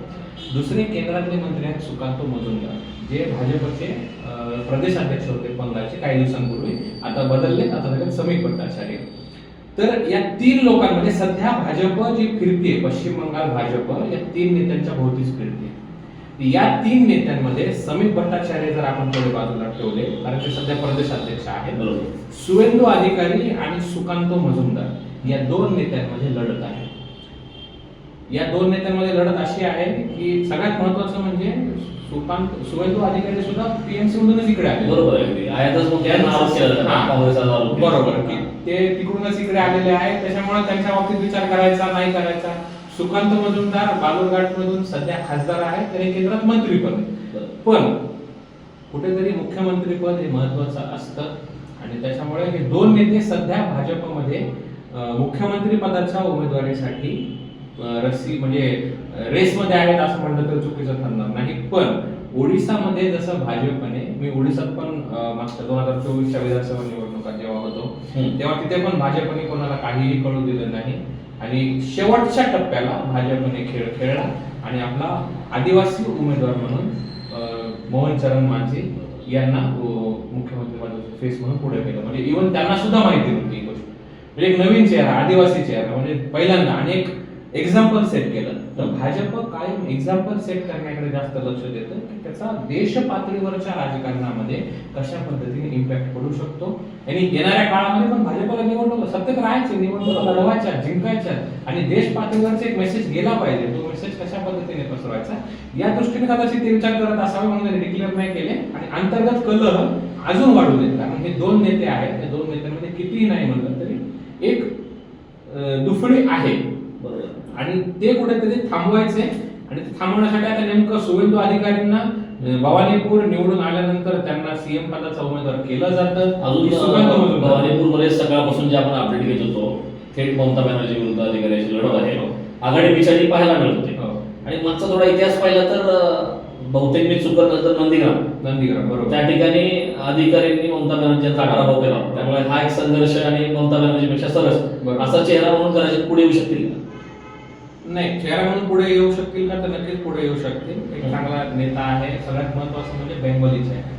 दुसरे केंद्रातले मंत्री आहेत सुकांतो मजुमदार, जे भाजपचे प्रदेशाध्यक्ष होते बंगालचे काही दिवसांपूर्वी, आता बदलले, आता झाले समीर भट्टाचार्य. तर या तीन लोकांमध्ये सध्या भाजप जी फिरते, पश्चिम बंगाल भाजप या तीन नेत्यांच्या भोवतीच फिरते. या तीन नेत्यांमध्ये समीर भट्टाचार्य जर आपण थोडे बाजूला ठेवले, कारण ते सध्या प्रदेशाध्यक्ष आहेत, सुवेंदू अधिकारी आणि सुकांतो मजुमदार या दोन नेत्यांमध्ये लढत आहे. या दोन नेत्यांमध्ये लढत अशी आहे की सगळ्यात महत्वाचं म्हणजे सुवेंदू अधिकारी सुद्धा पीएमसी मधूनच इकडे आले. बरोबर आहे. आयातच मग त्यांना नाराज केलं काँग्रेसचा बरोबर की ते तिकडूनच इकडे आलेले आहेत. त्याच्यामुळे त्यांच्या बाबतीत विचार करायचा नाही करायचा. सुकांत मजुमदार बालुरघाट मधून सध्या खासदार आहेत, त्यांनी केंद्रात मंत्रीपद आहे. पण कुठेतरी मुख्यमंत्रीपद हे महत्वाचं असतं आणि त्याच्यामुळे हे दोन नेते सध्या भाजपमध्ये मुख्यमंत्री पदाच्या उमेदवारीसाठी म्हणजे रेसमध्ये आहेत असं म्हणलं तर चुकीचं ठरणार नाही. पण ओडिसामध्ये जसं भाजपने, मी ओडिसात पण मागच्या 2024च्या विधानसभा निवडणुका जेव्हा होतो तेव्हा तिथे पण भाजपने कोणाला काहीही कळू दिलं नाही आणि शेवटच्या टप्प्याला भाजपने खेळ खेळला आणि आपला आदिवासी उमेदवार म्हणून मोहन चरण मांझी यांना मुख्यमंत्री पदाचे फेस म्हणून पुढे केलं. म्हणजे इव्हन त्यांना सुद्धा माहिती नव्हती ही गोष्ट. म्हणजे एक नवीन चेहरा, आदिवासी चेहरा, म्हणजे पहिल्यांदा आणि एक एक्झाम्पल सेट केलं. तर भाजप कायम एक्झाम्पल सेट करण्याकडे जास्त लक्ष देतं की त्याचा देश पातळीवरच्या राजकारणामध्ये कशा पद्धतीने इम्पॅक्ट पडू शकतो. आणि येणाऱ्या काळामध्ये पण भाजपला निवडणूक सत्तेत राहायचे, निवडणुका लढवायच्या, जिंकायच्या आणि देश पातळीवरचा एक मेसेज गेला पाहिजे. तो मेसेज कशा पद्धतीने पसरवायचा या दृष्टीने कदाचित ते विचार करत असावे म्हणून डिक्लेअर नाही केले आणि अंतर्गत कलह अजून वाढू देत. कारण हे दोन नेते आहेत, त्या दोन नेत्यांमध्ये कितीही नाही म्हणलं तरी एक दुफळी आहे आणि ते कुठेतरी थांबवायचे. आणि ते थांबवण्यासाठी आता नेमकं सुवेंदू अधिकारींना भवानीपूर निवडून आल्यानंतर त्यांना सीएम पदाचा उमेदवार केलं जातं. अजून भवानीपूरमध्ये सकाळपासून जे आपण अपडेट घेत होतो, थेट ममता बॅनर्जी विरुद्ध अधिकाऱ्याची लढत आहे, आघाडी पिछाडी पाहायला मिळत होते. आणि मागचा थोडा इतिहास पाहिला तर बहुतेक मी चुकत नंतर नंदीग्राम बरोबर त्या ठिकाणी अधिकाऱ्यांनी ममता बॅनर्जींचा पराभव केला. त्यामुळे हा एक संघर्ष आणि ममता बॅनर्जीपेक्षा सरस असा चेहरा म्हणून कदाचित पुढे येऊ शकतील. नाही, चेहरा म्हणून पुढे येऊ शकतील का, तर नक्कीच पुढे येऊ शकतील. एक चांगला नेता आहे. सगळ्यात महत्वाचं म्हणजे बेंगोलीचे आहे.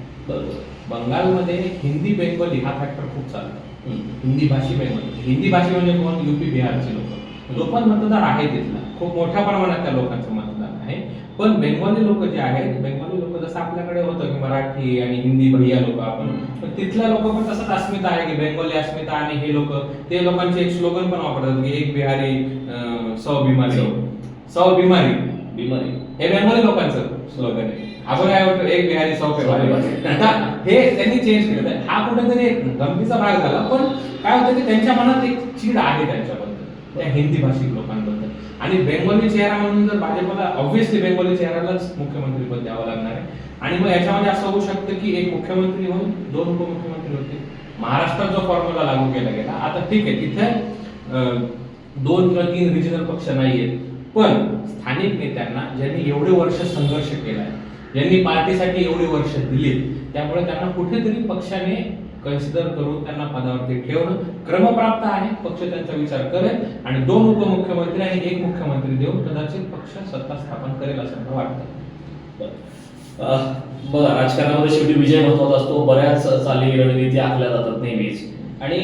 बंगालमध्ये हिंदी बेंगोली हा फॅक्टर खूप चालतो. हिंदी भाषी बेंगोली, हिंदी भाषी म्हणजे कोण, युपी बिहारचे लोक पण मतदार आहे तिथला, खूप मोठ्या प्रमाणात त्या लोकांचं मतदान आहे. पण बेंगोली लोक जे आहेत, बेंगोली लोक जसं आपल्याकडे होतं की मराठी आणि हिंदी भैया लोक आपण, पण तिथल्या लोक पण तसंच अस्मिता आहे की बेंगोली अस्मिता. आणि हे लोक, ते लोकांचे एक स्लोगन पण वापरतात की एक बिहारी 100 बिमारी हे बेंगोली लोकांचं स्लोगन आहे. आपण काय म्हणतो, एक बिहारी 100 बिमारी. हे त्यांनी चेंज केलं. हा कुठेतरी एक गमतीचा भाग झाला. पण काय होतं की त्यांच्या मनात एक चीड आहे त्यांच्याबद्दल, त्या हिंदी भाषिक लोकांबद्दल. आणि बेंगोली चेहरा म्हणून जर भाजपला ऑब्व्हियसली बेंगोली चेहऱ्यालाच मुख्यमंत्रीपद द्यावं लागणार आहे. आणि मग याच्यामध्ये असं होऊ शकतं की एक मुख्यमंत्री होईल, दोन उपमुख्यमंत्री होतील. महाराष्ट्रात जो फॉर्म्युला लागू केला गेला, आता ठीक आहे, तिथे 2 किंवा 3 रिजनल पक्ष नाहीयेत, पण स्थानिक नेत्यांना ज्यांनी एवढे वर्ष संघर्ष केलाय, ज्यांनी पार्टीसाठी एवढी वर्ष दिली, त्यामुळे त्यांना कुठेतरी पक्षाने कन्सिडर करून त्यांना पदावरती ठेवणं क्रमप्राप्त आहे. पक्ष त्यांचा विचार करेल आणि 2 उपमुख्यमंत्री आणि 1 मुख्यमंत्री देऊन कदाचित पक्ष सत्ता स्थापन करेल असं मला वाटतं. बघा, राजकारणामध्ये शेवटी विजय महत्वाचा असतो. बऱ्याच चाली रणनीती आखल्या जातात नेहमीच. आणि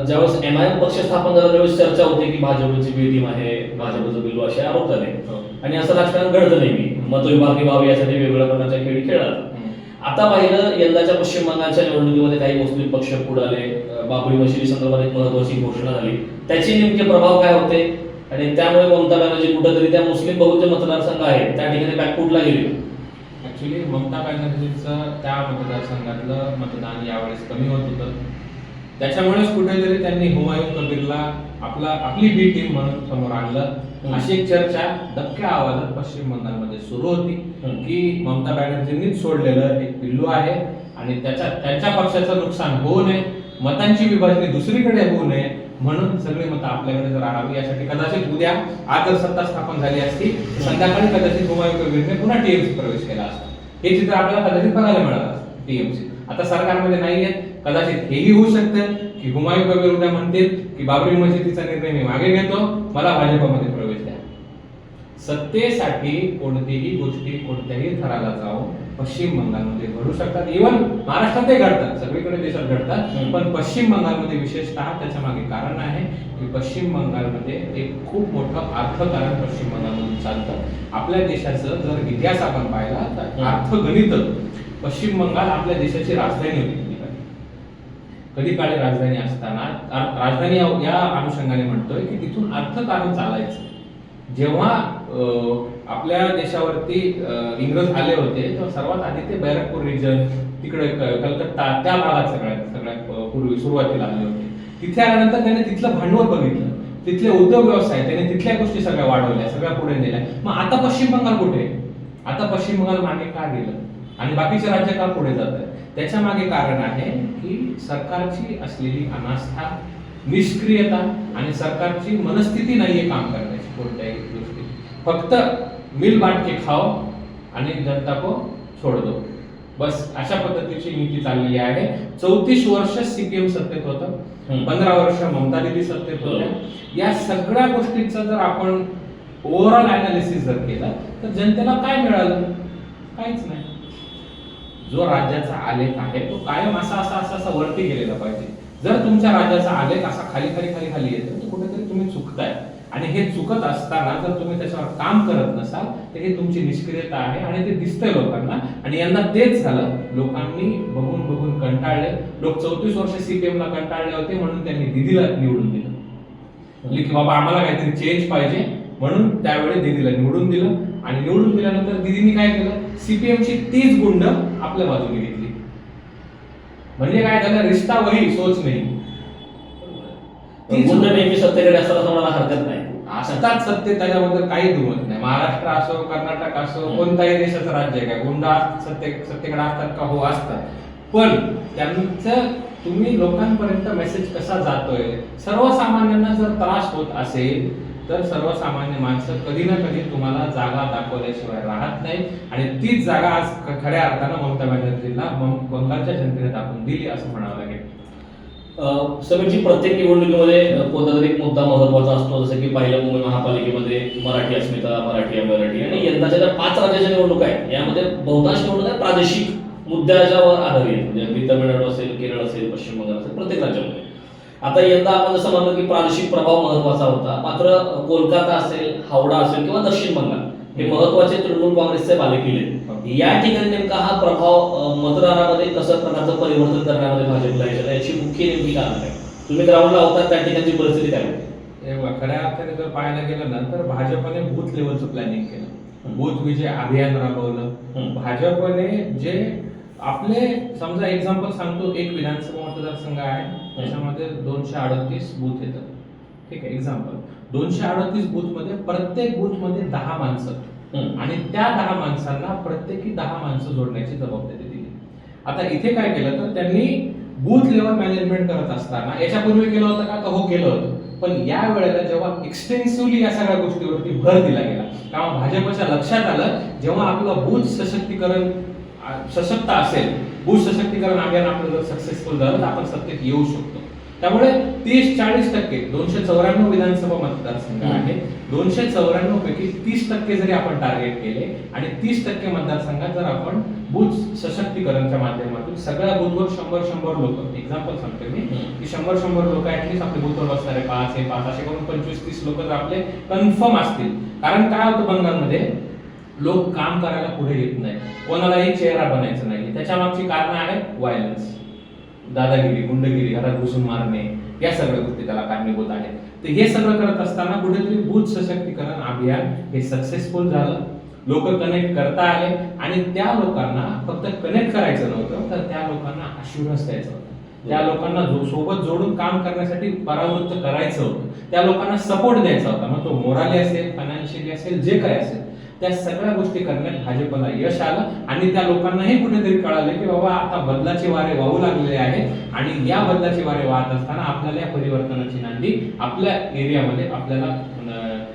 ज्यावेळेस MIM पक्ष स्थापन झाला त्यावेळेस चर्चा होते की भाजपची बी टीम आहे, भाजपचं बिल्लू असे आरोप झाले. आणि असं राजकारण घडतं नेहमी, मतविभागणी व्हावी यासाठी वेगवेगळ्या प्रकारच्या खेळी खेळतात. आता पाहिलं, यंदाच्या पश्चिम बंगालच्या निवडणुकीमध्ये काही मुस्लिम पक्ष पुढे आले. बाबरी मशिदी संदर्भात एक महत्वाची घोषणा झाली. त्याचे नेमके प्रभाव काय होते आणि त्यामुळे ममता बॅनर्जी कुठेतरी त्या मुस्लिम बहुजन मतदारसंघ आहे त्या ठिकाणी बॅकफुटला गेली. ऍक्च्युली ममता बॅनर्जींचं त्या मतदारसंघातलं मतदान यावेळेस कमी होत होतं. त्याच्यामुळेच कुठेतरी त्यांनी हुमायून कबीरला आपली बी टीम म्हणून समोर आणलं. अशी एक चर्चा दबक्या आवाजात पश्चिम बंगालमध्ये सुरू होती की ममता बॅनर्जींनीच सोडलेलं एक पिल्लू आहे आणि त्यांच्या पक्षाचं नुकसान होऊ नये, मतांची विभाजनी दुसरीकडे होऊ नये म्हणून सगळी मतं आपल्याकडे जर राहावी यासाठी कदाचित उद्या आज जर सत्ता स्थापन झाली असती संध्याकाळी कदाचित हुमायून कबीरने पुन्हा टीएमसी प्रवेश केला असता. हे चित्र आपल्याला कदाचित बघायला मिळालं असतं टीएमसी. आता सरकारमध्ये नाहीये, कदाचित हेही होऊ शकतं की हुमायून कबीर उद्या म्हणतील की बाबरी मशिदीचा निर्णय मी मागे घेतो, मला भाजपमध्ये प्रवेश द्या. सत्तेसाठी कोणतीही गोष्टी कोणत्याही थराला जाऊन पश्चिम बंगालमध्ये घडू शकतात. इव्हन महाराष्ट्रातही घडतात, सगळीकडे देशात घडतात, पण पश्चिम बंगालमध्ये विशेषतः त्याच्या मागे कारण आहे की पश्चिम बंगालमध्ये एक खूप मोठं अर्थकारण पश्चिम बंगालमधून चालतं. आपल्या देशाचं जर इतिहास आपण पाहिला तर अर्थगणित पश्चिम बंगाल आपल्या देशाची राजधानी होती. कधी काळी राजधानी असताना राजधानी या अनुषंगाने म्हणतोय की तिथून अर्थकारण चालायचं. जेव्हा आपल्या देशावरती इंग्रज आले होते तेव्हा सर्वात आधी ते बैरकपूर रिजन तिकडे कलकत्ता त्या भागात सगळ्यात पूर्वी सुरुवातीला आले होते. तिथे आल्यानंतर त्याने तिथलं भांडवल बघितलं, तिथले उद्योग व्यवसाय त्याने तिथल्या गोष्टी सगळ्या वाढवल्या, सगळ्या पुढे नेल्या. मग आता पश्चिम बंगाल कुठे? आता पश्चिम बंगाल मागे का गेलं आणि बाकीचे राज्य का पुढे जात आहेत? त्याच्या मागे कारण आहे की सरकारची असलेली अनास्था, निष्क्रियता आणि सरकारची मनस्थिती नाहीये काम करण्याची कोणत्याही गोष्टी. फक्त मिल बांट के खाओ आणि जनता को छोड़ दो, बस अशा पद्धतीची नीती चाललेली आहे. 34 वर्ष सीपीएम सत्तेत होतं, 15 वर्ष ममता दिदी सत्तेत होत्या. या सगळ्या गोष्टींचा जर आपण ओव्हरऑल अनालिसिस जर केला तर जनतेला काय मिळालं? काहीच नाही. जो राज्याचा आलेख आहे तो कायम असा वरती गेलेला पाहिजे. जर तुमच्या राज्याचा आलेख असा खाली येतो तर कुठेतरी तुम्ही चुकताय. आणि हे चुकत असताना जर तुम्ही त्याच्यावर काम करत नसाल तर हे तुमची निष्क्रियता आहे आणि ते दिसतंय लोकांना. आणि यंदा तेच झालं, लोकांनी बघून कंटाळले. लोक 34 वर्ष सीपीएम ला कंटाळले होते म्हणून त्यांनी दिदीला निवडून दिलं की बाबा आम्हाला काहीतरी चेंज पाहिजे म्हणून त्यावेळी दिदीला निवडून दिलं. आणि निवडून दिल्यानंतर दिदीने काय केलं? सीपीएमची 30 गुंड आपल्या बाजूने घेतली. म्हणजे काय झालं? रिश्ता वही सोच नाही. गुंड नेहमी सत्तेकडे असताना तुम्हाला हरकत नाही, असतात सत्तेत, त्याच्याबद्दल काही दुमत नाही. महाराष्ट्र असो, कर्नाटक असो, कोणताही देशाचं राज्य आहे का गुंड सत्तेकडे असतात का? हो, असतात. पण त्यांचं तुम्ही लोकांपर्यंत मेसेज कसा जातोय? सर्वसामान्यांना जर त्रास होत असेल तर सर्वसामान्य माणसं कधी ना कधी तुम्हाला जागा दाखवल्याशिवाय राहत नाही. आणि तीच जागा आज खऱ्या अर्थानं ममता बॅनर्जीला बंगालच्या जनतेने दाखवून दिली असं म्हणावं लागेल. समीरजी, प्रत्येक निवडणुकीमध्ये कोणता तरी एक मुद्दा महत्वाचा असतो. जसं की पहिल्या मुंबई महापालिकेमध्ये मराठी अस्मिता, मराठी अमेरिटी, आणि यंदाच्या ज्या 5 राज्याच्या निवडणुका आहेत यामध्ये बहुतांश निवडणुका प्रादेशिक मुद्द्याच्यावर आधारित, म्हणजे तामिळनाडू असेल, केरळ असेल, पश्चिम बंगाल असेल, प्रत्येक राज्यामध्ये. आता यंदा आपण जसं म्हणतो की प्रादेशिक प्रभाव महत्वाचा होता, मात्र कोलकाता असेल, हावडा असेल किंवा दक्षिण बंगाल हे महत्वाचे तृणमूल काँग्रेसचे बालेकिल्ले. या ठिकाणी नेमका हा प्रभाव मतदारामध्ये कसं प्रकारचं परिवर्तन करण्यामध्ये भाजपला याची मुख्य नेमकी कारण आहे? तुम्ही ग्राउंडला होता, त्या ठिकाणची परिस्थिती काय होती? खऱ्या अर्थाने जर पाहायला गेलं ना तर भाजपने बूथ लेवलचं प्लॅनिंग केलं, बूथ विजय अभियान राबवलं. भाजपने जे आपले समजा एक्झाम्पल सांगतो, एक विधानसभा मतदारसंघ आहे त्याच्यामध्ये 238 बूथ येतात. ठीक आहे, एक्झाम्पल 238 बूथ मध्ये प्रत्येक बूथ मध्ये 10 माणसं आणि त्या 10 माणसांना प्रत्येकी 10 माणसं जोडण्याची जबाबदारी दिली. आता इथे काय केलं तर त्यांनी बूथ लेवल मॅनेजमेंट करत असताना, याच्यापूर्वी केलं होतं का? हो, केलं होतं. पण या वेळेला जेव्हा एक्सटेन्सिव्हली या सगळ्या गोष्टीवरती भर दिला गेला तेव्हा भाजपच्या लक्षात आलं, जेव्हा आपलं बूथ सशक्तीकरण सशक्त असेल, बूथ सशक्तीकरण अभियान आपलं जर सक्सेसफुल झालं तर आपण सत्तेत येऊ शकतो. त्यामुळे 30-40% 294 विधानसभा मतदारसंघ आहे, 294 पैकी 30% जरी आपण टार्गेट केले आणि 30% मतदारसंघात जर आपण बूथ सशक्तीकरणच्या माध्यमातून सगळ्या बूथवर 100 लोक, एक्झाम्पल सांगतो मी की 100 लोक ऍटलीस्ट आपल्या बूथवर बसणारे 5 असे करून 25-30 लोक जर आपले कन्फर्म असतील. कारण काय होतं बंगालमध्ये, लोक काम करायला पुढे येत नाही, कोणालाही चेहरा बनायचं नाही. त्याच्या मागची कारण आहे व्हायलन्स, दादागिरी, गुंडगिरी, घरात घुसून मारणे, या सगळ्या गोष्टी त्याला कारणीभूत आहेत. तर हे सगळं करत असताना कुठेतरी बूथ सशक्तीकरण अभियान हे सक्सेसफुल झालं. लोक कनेक्ट करता आले आणि त्या लोकांना फक्त कनेक्ट करायचं नव्हतं, तर त्या लोकांना अश्युरन्स द्यायचं होतं. त्या लोकांना सोबत जोडून काम करण्यासाठी परावृत्त करायचं होतं. त्या लोकांना सपोर्ट द्यायचा होता. मग तो मोराली असेल, फायनान्शियली असेल, जे काय असेल, त्या सगळ्या गोष्टी करण्यात भाजपला यश आलं आणि त्या लोकांनाही कुठेतरी कळालं की बाबा आता बदलाचे वारे वाहू लागलेले आहेत आणि या बदलाचे वारे वाहत असताना आपल्याला या परिवर्तनाची नांदी आपल्या एरियामध्ये आपल्याला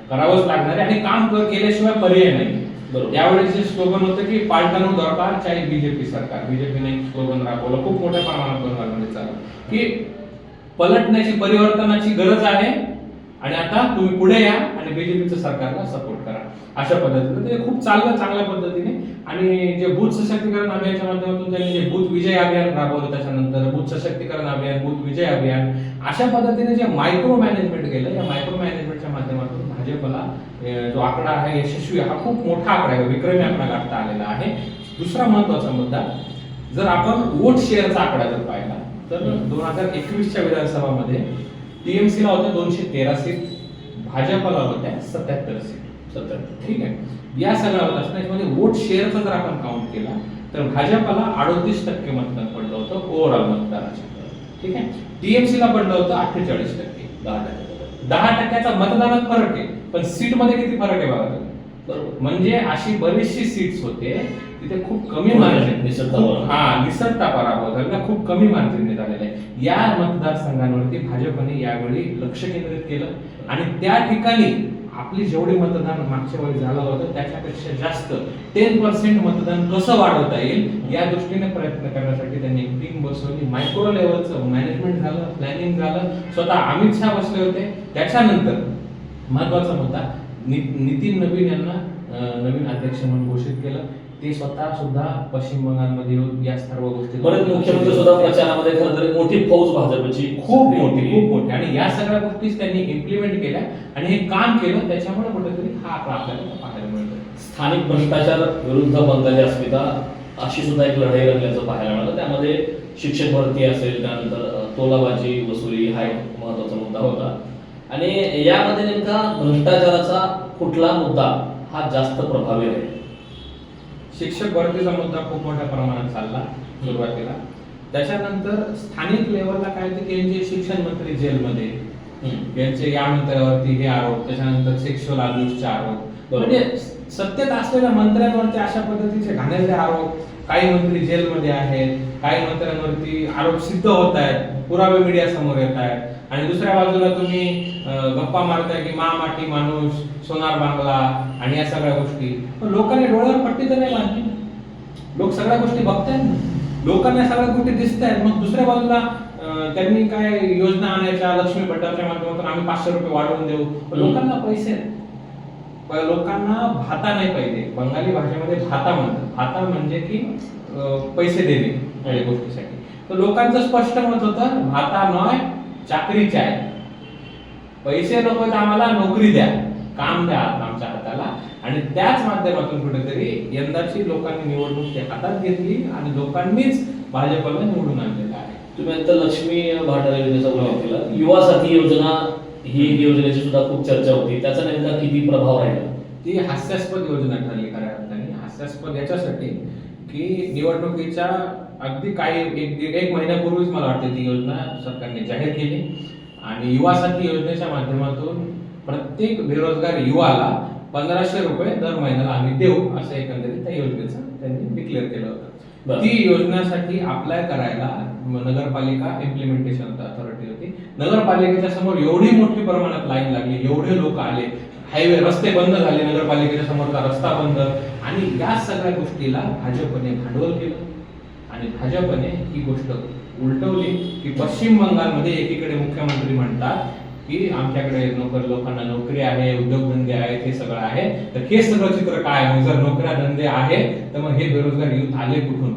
करावंच लागणार आहे आणि काम केल्याशिवाय पर्याय नाही. त्यावेळेस जे स्लोगन होतं की पालटानो दरकार चाहे बीजेपी सरकार, बीजेपीने स्लोगन राबवलं खूप मोठ्या प्रमाणात बंगालमध्ये चालू की पलटण्याची परिवर्तनाची गरज आहे आणि आता तुम्ही पुढे या आणि बीजेपीचं सरकारला सपोर्ट करा. अशा पद्धतीने ते खूप चांगल्या पद्धतीने आणि जे बूथ सशक्तीकरण अभियानाच्या माध्यमातून त्यांनी जे बूथ विजय अभियान राबवलं, त्याच्यानंतर बूथ सशक्तीकरण अभियान, बूथ विजय अभियान, अशा पद्धतीने जे मायक्रो मॅनेजमेंट केलं, या मायक्रो मॅनेजमेंटच्या माध्यमातून भाजपला जो आकडा आहे यशस्वी, हा खूप मोठा आकडा आहे, विक्रमी आकडा गाठता आलेला आहे. दुसरा महत्वाचा मुद्दा, जर आपण वोट शेअरचा आकडा जर पाहिला तर 2021च्या विधानसभामध्ये टीएमसी ला होत्या 213 सीट, भाजपला होत्या 77 सीट. ठीक आहे. या सगळ्या होत असताना याच्यामध्ये वोट शेअरचा जर आपण काउंट केला तर भाजपला 38% मतदान पडलं होतं ओव्हरऑल मतदानाच्या. ठीक आहे. टीएमसी ला पडलं होतं 48%. 10% मतदानात फरक आहे, पण सीट मध्ये किती फरक आहे बघा तुम्ही. बरोबर. म्हणजे अशी बरीचशी सीट्स होते तिथे खूप कमी मार्जिन, निसटता पराभव झाला, खूप कमी मार्जिनने झालेला आहे. या मतदारसंघांवरती भाजपने यावेळी लक्ष केंद्रित केलं आणि त्या ठिकाणी आपली जेवढे मतदान मागच्या वेळी झालं होतं त्याच्यापेक्षा जास्त 10% मतदान कसं वाढवता येईल या दृष्टीने प्रयत्न करण्यासाठी त्यांनी एक टीम बसवली. मायक्रो लेवलचं मॅनेजमेंट झालं, प्लॅनिंग झालं, स्वतः अमित शहा बसले होते. त्याच्यानंतर महत्वाचा मुद्दा, नितीन नवीन यांना नवीन अध्यक्ष म्हणून घोषित केलं. ते स्वतः सुद्धा पश्चिम बंगालमध्ये येऊन या सर्व गोष्टी, परत मुख्यमंत्री सुद्धा प्रचारामध्ये खरं तर मोठी फौज भाजपची खूप मोठी आणि या सगळ्या गोष्टी त्यांनी इम्प्लिमेंट केल्या आणि हे काम केलं, त्याच्यामुळे कुठेतरी हा आकडा आपल्याला पाहायला मिळतो. स्थानिक भ्रष्टाचार विरुद्ध बंगाली अस्मिता अशी सुद्धा एक लढाई रंगल्याचं पाहायला मिळालं. त्यामध्ये शिक्षक भरती असेल, त्यानंतर तोलाबाजी वसुली हा एक महत्वाचा मुद्दा होता आणि यामध्ये नेमका भ्रष्टाचाराचा कुठला मुद्दा हा जास्त प्रभावी आहे? शिक्षक भरतीचा मुद्दा खूप मोठ्या प्रमाणात चालला सुरुवातीला. त्याच्यानंतर स्थानिक लेवलला काय ते यांचे शिक्षण मंत्री जेलमध्ये, यांचे या मंत्र्यावरती हे आरोप, त्याच्यानंतर सेक्शुअल अब्यूजचे आरोप, म्हणजे सत्तेत असलेल्या मंत्र्यांवरती अशा पद्धतीचे घाणेरडे आरोप. काही मंत्री जेलमध्ये आहेत, काही मंत्र्यांवरती आरोप सिद्ध होत आहेत, पुरावे मीडिया समोर येत आहेत आणि दुसऱ्या बाजूला तुम्ही गप्पा मारताय की माटी माणूस, सोनार बांगला आणि या सगळ्या गोष्टी. पण लोकांनी डोळ्यावर पट्टी तर नाही बांधली. लोक सगळ्या गोष्टी बघतायत ना, लोकांना सगळ्या गोष्टी दिसत आहेत. मग दुसऱ्या बाजूला त्यांनी काय योजना आणायच्या, लक्ष्मी भट्टाच्या माध्यमातून आम्ही 500 रुपये वाढवून देऊ. लोकांना पैसे, लोकांना भाता नाही पाहिजे. बंगाली भाषेमध्ये भाता म्हणतात. भाता म्हणजे की पैसे देणे या गोष्टीसाठी. तर लोकांचं स्पष्ट मत होतं, भाता नॉय चाकरी चाय, पैसे नको तर आम्हाला नोकरी द्या, काम द्या आमच्या हाताला. आणि त्याच माध्यमातून कुठेतरी यंदाची लोकांनी निवडणूक ते हातात घेतली आणि लोकांनीच भाजपला निवडून आणलेलं आहे. तुम्ही आता लक्ष्मी भांडार योजनेचा उल्लेख केला. युवा साथी योजना ही योजनेची सुद्धा खूप चर्चा होती, त्याचा नेमका किती प्रभाव राहिला? ती हास्यास्पद योजना ठरली खऱ्या अर्थाने. हास्यास्पद याच्यासाठी की निवडणुकीच्या अगदी काही एक महिन्यापूर्वीच मला वाटते ती योजना सरकारने जाहीर केली आणि युवा साथी योजनेच्या माध्यमातून प्रत्येक बेरोजगार युवाला 1500 रुपये दर महिन्याला आम्ही देऊ असं एकंदरीत त्या योजनेचं त्यांनी डिक्लेअर केलं होतं. ती योजनेसाठी अप्लाय करायला नगरपालिका इम्प्लिमेंटेशन अथॉरिटी होती. नगरपालिकेच्या समोर एवढी मोठी प्रमाणात लाईन लागली, एवढे लोक आले, हायवे रस्ते बंद झाले, नगरपालिकेच्या समोरचा रस्ता बंद. आणि या सगळ्या गोष्टीला भाजपने भांडवल केलं आणि भाजपने ही गोष्ट उलटवली की पश्चिम बंगालमध्ये एकीकडे मुख्यमंत्री म्हणतात की आमच्याकडे लोकांना नोकरी आहे, उद्योगधंदे आहेत, हे सगळं आहे. तर हे सगळं चित्र काय? मग जर नोकऱ्या धंदे आहे तर मग हे बेरोजगार युथ आले कुठून?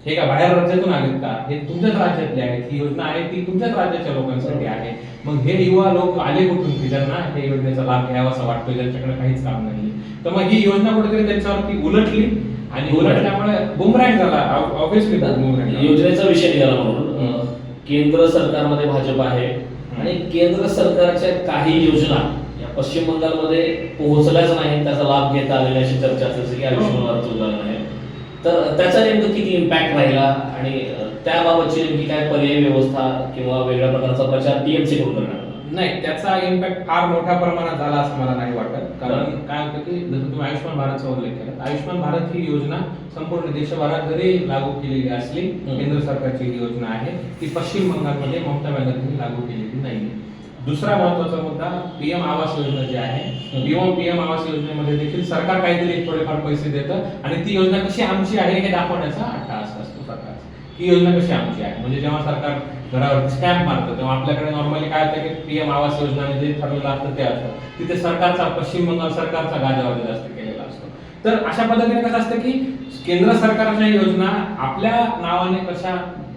हे का बाहेर राज्यातून आलेत का? हे तुमच्याच राज्यातले आहेत. ही योजना आहे ती तुमच्याच राज्याच्या लोकांसाठी आहे. मग हे युवा लोक आले कुठून की ज्यांना हे योजनेचा लाभ घ्यावासा वाटतो, ज्यांच्याकडे काहीच काम नाही? तर मग ही योजना कुठेतरी त्यांच्यावरती उलटली आणि उलटल्यामुळे बुमरँग झाला. ऑब्व्हियसली बुमरँग. योजनेचा विषय निघाला म्हणून केंद्र सरकारमध्ये भाजप आहे, आणि केंद्र सरकारच्या काही योजना या पश्चिम बंगालमध्ये पोहोचल्याच नाही, त्याचा लाभ घेता आलेला अशी चर्चा असेल की आयुष्यमान भारत उदाहरण आहे. तर त्याचा नेमकं किती इम्पॅक्ट राहिला आणि त्याबाबतची नेमकी काय पर्यायी व्यवस्था किंवा वेगळ्या प्रकारचा प्रचार टीएमसी करून करणार? नाही, त्याचा इम्पॅक्ट फार मोठ्या प्रमाणात झाला असं मला नाही वाटत. कारण काय होतं की जसं तुम्ही आयुष्यमान भारतचा उल्लेख केला, आयुष्यमान भारत ही योजना संपूर्ण देशभरात जरी लागू केलेली असली, केंद्र सरकारची ही योजना आहे, ती पश्चिम बंगालमध्ये ममता बॅनर्जींनी लागू केलेली नाही. दुसरा महत्वाचा मुद्दा पीएम आवास योजना जी आहे, पीएम आवास योजनेमध्ये देखील सरकार काहीतरी थोडेफार पैसे देतं आणि ती योजना कशी आमची आहे हे दाखवण्याचा अट्टहास असतो सरकारचा. ही योजना कशी आमची आहे म्हणजे जेव्हा सरकार घरावर स्टॅम्प मारतं तेव्हा आपल्याकडे नॉर्मली काय होतं की पीएम आवास योजना जे ठरलेलं असतं ते असतं, तिथे सरकारचा पश्चिम बंगाल सरकारचा गाजावाजा जास्त केलेला असतो. तर अशा पद्धतीने कसं असतं की केंद्र सरकारच्या योजना आपल्या नावाने कशा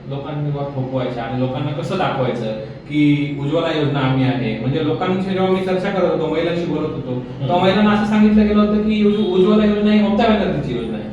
लोकांवर थोपवायच्या आणि लोकांना कसं दाखवायचं की उज्ज्वला योजना आम्ही आहे. म्हणजे लोकांशी जेव्हा मी चर्चा करत होतो, महिलांशी बोलत होतो, तेव्हा महिलांना असं सांगितलं गेलं होतं की उज्ज्वला योजना ही ममता बॅनर्जीची योजना आहे.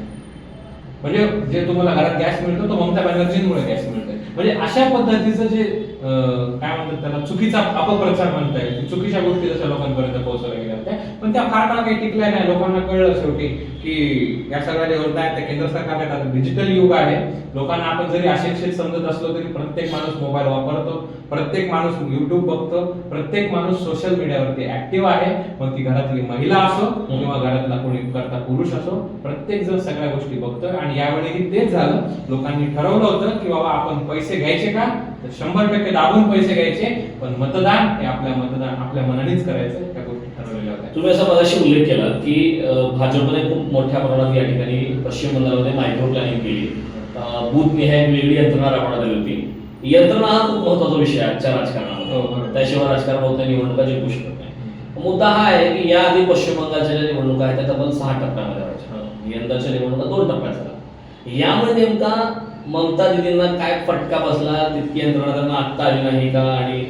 म्हणजे जे तुम्हाला घरात गॅस मिळतो तो ममता बॅनर्जींमुळे गॅस मिळतोय. म्हणजे अशा पद्धतीचं जे काय म्हणतात त्याला चुकीचा अपप्रचार म्हणता येईल, चुकीच्या गोष्टी जशा लोकांपर्यंत पोहोचवल्या गेल्या होत्या, पण त्या फार काळ काही टिकल्या नाही. लोकांना कळलं शेवटी की या सगळ्या ज्या योजना आहेत त्या केंद्र सरकारने, डिजिटल युग आहे, लोकांना आपण जरी अशिक्षित समजत असलो तरी प्रत्येक माणूस मोबाईल वापरतो, प्रत्येक माणूस युट्यूब बघतो, प्रत्येक माणूस सोशल मीडियावरती ऍक्टिव्ह आहे. मग ती घरातली महिला असो किंवा घरातला कोणी करता पुरुष असो, प्रत्येक जण सगळ्या गोष्टी बघतोय. आणि यावेळी तेच झालं, लोकांनी ठरवलं होतं की बाबा आपण पैसे घ्यायचे का, तर 100% दाबून पैसे घ्यायचे, पण मतदान हे आपल्या मनानेच करायचं, त्या गोष्टी ठरवलेल्या होत्या. तुम्ही असा मगाशी उल्लेख केला की भाजपने खूप मोठ्या प्रमाणात या ठिकाणी पश्चिम बंगालमध्ये मायक्रो प्लॅनिंग केली, बूथ निहाय वेगळी यंत्रणा राबवण्यात आली होती. यंत्रणा हा खूप महत्वाचा विषय आहे आजच्या राजकारणामध्ये, त्याशिवाय राजकारण होत नाही, निवडणुका जिंकू शकत नाही. मुद्दा हा आहे की याआधी पश्चिम बंगालच्या ज्या निवडणुका आहेत त्या तब्बल 6 टप्प्यामध्ये व्हायच्या, यंदाच्या निवडणुका 2 टप्प्यात झाल्या. यामुळे नेमका ममता दिदींना काय फटका बसला, तितकी यंत्रणा त्यांना आत्ता आली नाही का, आणि